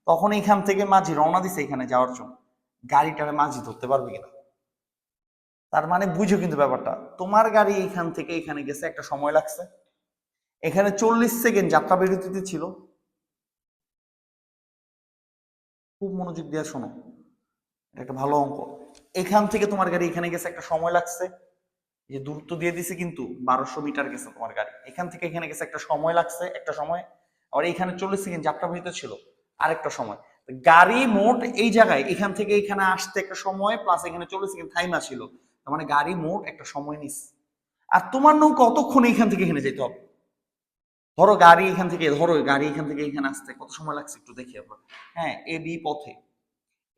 Speaker 1: তখন এইখান থেকে মাঝি রওনা দিছে এখানে যাওয়ার জন্য, গাড়িটারে মাঝি ধরতে পারবে কিনা? তার মানে বুঝো কিন্তু ব্যাপারটা, তোমার গাড়ি এইখান থেকে এখানে গেছে, একটা সময় লাগছে, এখানে 40 সেকেন্ড যাত্রা বিরতিতে ছিল। খুব মনোযোগ দিয়ে শোনো, এটা একটা ভালো অঙ্ক। এখান থেকে তোমার গাড়ি এখানে গেছে, একটা সময় লাগছে, এই যে দূরত্ব দিয়ে দিছে কিন্তু 1200 মিটার গেছে তোমার গাড়ি, এখান থেকে এখানে গেছে, একটা সময় লাগছে, একটা সময়। আর এখানে 40 সেকেন্ড যাত্রা বিরতি ছিল, আরেকটা সময়। গাড়ি মোট এই জায়গায় এখান থেকে এখানে আসতে একটা সময়, প্লাস এখানে 40 সেকেন্ড থাইমা ছিল, তার মানে গাড়ি মোট একটা সময় নিচ্ছে। আর তোমার নৌকা কতক্ষণ এখান থেকে এখানে যেতে হবে? ধরো গাড়ি এখান থেকে, ধরো গাড়ি এখান থেকে এখানে আসতে কত সময় লাগছে একটু দেখি আমরা। হ্যাঁ, এ বি পথে,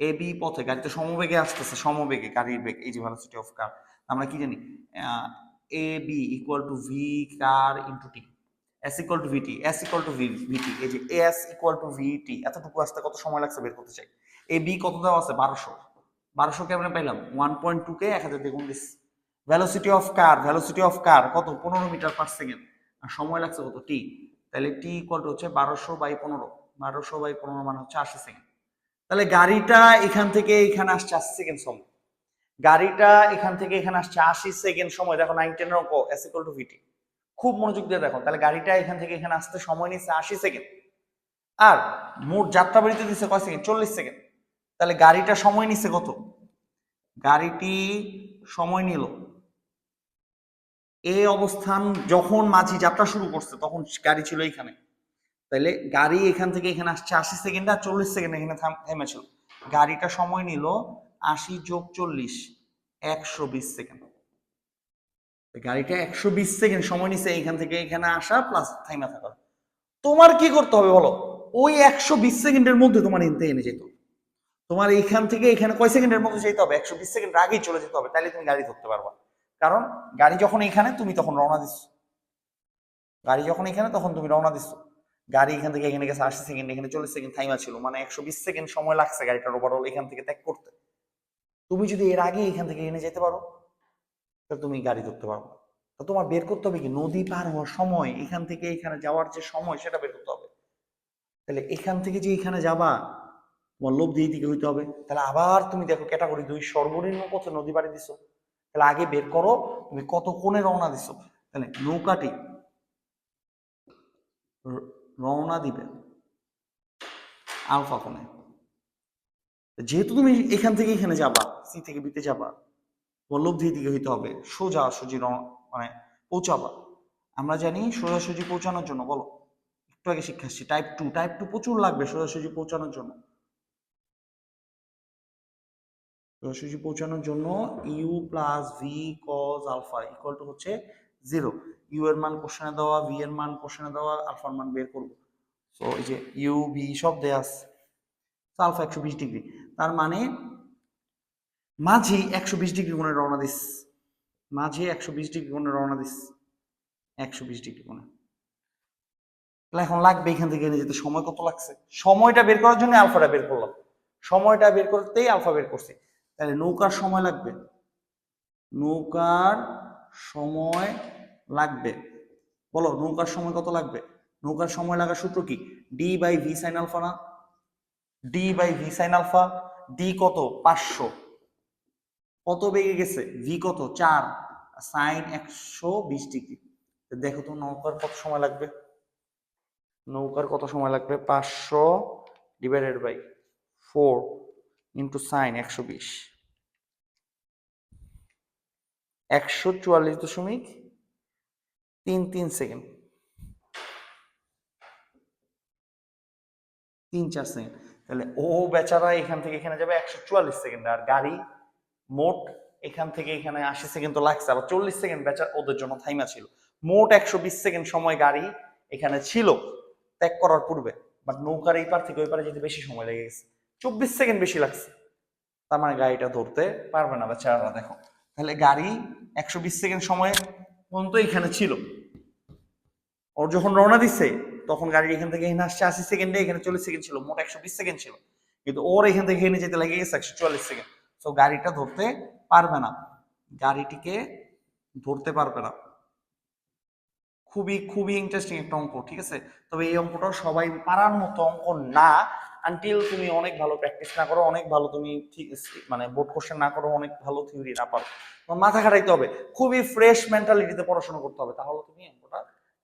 Speaker 1: এ বি পথে গাড়িতে সমবেগে আসতেছে, সমবেগে গাড়ির বেগ, এই যে ভেলোসিটি অফ কার, আমরা কি জানি? A B equal to V car into T, S equal to VT, S equal to VT, এই যে এস ইকুয়াল টু ভিটি, এতটুকু আসতে কত সময় লাগছে বের করতে চাই। এ বি কত দেওয়া আছে? 1200। 1200 কে আমরা পাইলাম 1.2 কে 1000 দিয়ে গুণ দিচ্ছি। Velocity of car, velocity of car কত? 15 মিটার পার সেকেন্ড। আর সময় লাগছে কত? টি। তাহলে টি ইকুয়াল টু হচ্ছে 1200/15, 1200/15 মানে হচ্ছে 80 সেকেন্ড। তাহলে গাড়িটা এখান থেকে এখানে আসছে 80 সেকেন্ড সময়, গাড়িটা এখান থেকে এখানে আসছে 80 সেকেন্ড সময়। দেখো 9 অঙ্ক, এস ইকুয়াল টু ভিটি, খুব মনোযোগ দিয়ে দেখো। তাহলে গাড়িটা এখান থেকে এখানে আসতে সময় নিচ্ছে 80 সেকেন্ড, আর মোট যাত্রা বিরতি দিচ্ছে কয় সেকেন্ড? 40 সেকেন্ড। তাহলে গাড়িটা সময় নিচ্ছে কত? গাড়িটি সময় নিল এই অবস্থান, যখন মাঝি যাত্রা শুরু করছে তখন গাড়ি ছিল এইখানে, তাহলে গাড়ি এখান থেকে এখানে আসছে 80 সেকেন্ড, আর 40 সেকেন্ড এখানে থেমেছিল। গাড়িটা সময় নিল 80 যোগ 40, 120 সেকেন্ড। গাড়িটা 120 সেকেন্ড সময় নিছে এখান থেকে এখানে আসা প্লাস থাইমা থাকা। তোমার কি করতে হবে বলো? ওই 120 সেকেন্ডের মধ্যে তোমার এনতে এনে যেত। তোমার এইখান থেকে এখানে কয় সেকেন্ডের মধ্যে যেতে হবে, 120 সেকেন্ড আগেই চলে যেতে হবে, তাহলে তুমি গাড়ি ধরতে পারবা। কারণ গাড়ি যখন এখানে, তুমি তখন রওনা দিচ্ছ, গাড়ি যখন এখানে তখন তুমি রওনা দিচ্ছ। গাড়ি এখান থেকে এখানে গেছে 80 সেকেন্ড, এখানে 40 সেকেন্ড থাইমা ছিল, মানে 120 সেকেন্ড সময় লাগছে গাড়িটার ওভারঅল এখান থেকে ত্যাগ করতে। তুমি যদি এর আগে এখান থেকে এখানে যেতে পারো, তাহলে তুমি গাড়ি ধরতে পারো। তো তোমার বের করতে হবে কি, নদী পার হওয়ার সময়, এখান থেকে এখানে যাওয়ার যে সময় সেটা বের করতে হবে। তাহলে এখান থেকে যে এখানে যাবা, তোমার লোভ দিয়ে দিকে হইতে হবে। তাহলে আবার তুমি দেখো ক্যাটাগরি 2 সর্বনিম্ন পথে নদী পাড়ি দিছো। তাহলে আগে বের করো তুমি কত কোণে রওনা দিছো। তাহলে নৌকাটি রওনা দিবে আলফা কোণে। যেহেতু তুমি এখান থেকে এখানে যাবা, সি থেকে বিতে যাবা, তোমার লোভ দিয়ে দিকে হইতে হবে, সোজা সোজি মানে পৌঁছাবা। আমরা জানি সোজাসুজি পৌঁছানোর জন্য, বলো একটু আগে শিক্ষা আসছি, টাইপ টু প্রচুর লাগবে সোজাসুজি পৌঁছানোর জন্য। সোজাসুজি পৌঁছানোর জন্য U plus V cos alpha equal to হচ্ছে 0। ইউ এর মান কোশ্চেনে দেওয়া, ভি এর মান কোশ্চেনে দেওয়া, আলফার মান বের করবো। তো এই যে ইউ ভি সব দেয়া আছে, আলফা 120 ডিগ্রি, তার মানে মাঝে 120 ডিগ্রি কোণে রওনা দিস, মাঝে 120 ডিগ্রি কোণে রওনা দিস, 120 ডিগ্রি কোণে। তাহলে এখন লাগবে এখান থেকে এনে যেতে সময় কত লাগছে, সময়টা বের করার জন্য আলফাটা বের করলাম, সময়টা বের করতেই আলফা বের করছি। তাহলে নৌকার সময় লাগবে, নৌকার সময় লাগবে, বলো নৌকার সময় কত লাগবে। নৌকার সময় লাগার সূত্র কি, D by V sine alpha না, D by V sine alpha. D কত 500, কত বেগে গেছে, ভি কত 4, সাইন 120 ডিগ্রি। দেখো তো নৌকার কত সময় লাগবে, নৌকার কত সময় লাগবে, 500 divided by 4 into sine 120, 144.33 second, 3-4 second. তাহলে ও বেচারা এখান থেকে এখানে যাবে 144 সেকেন্ড, আর গাড়ি মোট এখান থেকে এখানে 80 সেকেন্ড তো লাগছে, আবার 40 সেকেন্ড বেচার ওদের জন্য থাইমা ছিল। মোট 120 সেকেন্ড সময় গাড়ি এখানে ছিল ত্যাগ করার পূর্বে, বাট নৌকার এই পার থেকে ওই পারে যেতে বেশি সময় লেগে গেছে, 24 সেকেন্ড বেশি লাগছে। তার মানে গাড়িটা ধরতে পারবে না বেচারা। দেখো তাহলে গাড়ি 120 সেকেন্ড সময় পর্যন্ত এখানে ছিল, ওর যখন রওনা দিচ্ছে তখন গাড়ি এখান থেকে এখানে আসছে 80 সেকেন্ডে, এখানে 40 সেকেন্ড ছিল, মোট 120 সেকেন্ড ছিল, কিন্তু ওর এখান থেকে এখানে যেতে লেগে গেছে 144 সেকেন্ড। তো গাড়িটা ধরতে পারবে না, গাড়িটিকে ধরতে পারবে না। খুবই খুবই ইন্টারেস্টিং একটা অঙ্ক, ঠিক আছে। তবে এই অঙ্কটা সবাই পারার মতো অঙ্ক না, আনটিল তুমি অনেক ভালো প্র্যাকটিস না করো, অনেক ভালো তুমি মানে বোর্ড কোশ্চেন না করো, অনেক ভালো থিওরি না পারো, তোমার মাথা খাটাইতে হবে, খুবই ফ্রেশ মেন্টালিটিতে পড়াশোনা করতে হবে, তাহলে তুমি অঙ্কটা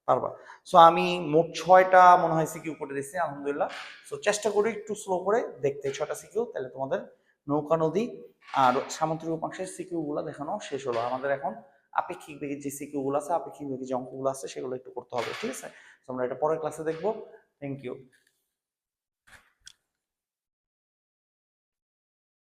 Speaker 1: পারবা। সো আমি মোট 6টা মনে হয় সিকিউ করে দিচ্ছি আলহামদুলিল্লাহ। সো চেষ্টা করি একটু স্লো করে দেখতে 6টা সিকিউ, তাহলে তোমাদের নৌকা নদী আর সামুদ্রিক উপাংশের সিকিউ গুলো দেখানো শেষ হলো। আমাদের এখন আপেক্ষিক বেগের যে সিকিউ গুলো আছে, আপেক্ষিক বেগের যে অঙ্কগুলো আছে সেগুলো একটু করতে হবে, ঠিক আছে। তো আমরা এটা পরের ক্লাসে দেখবো। Thank you.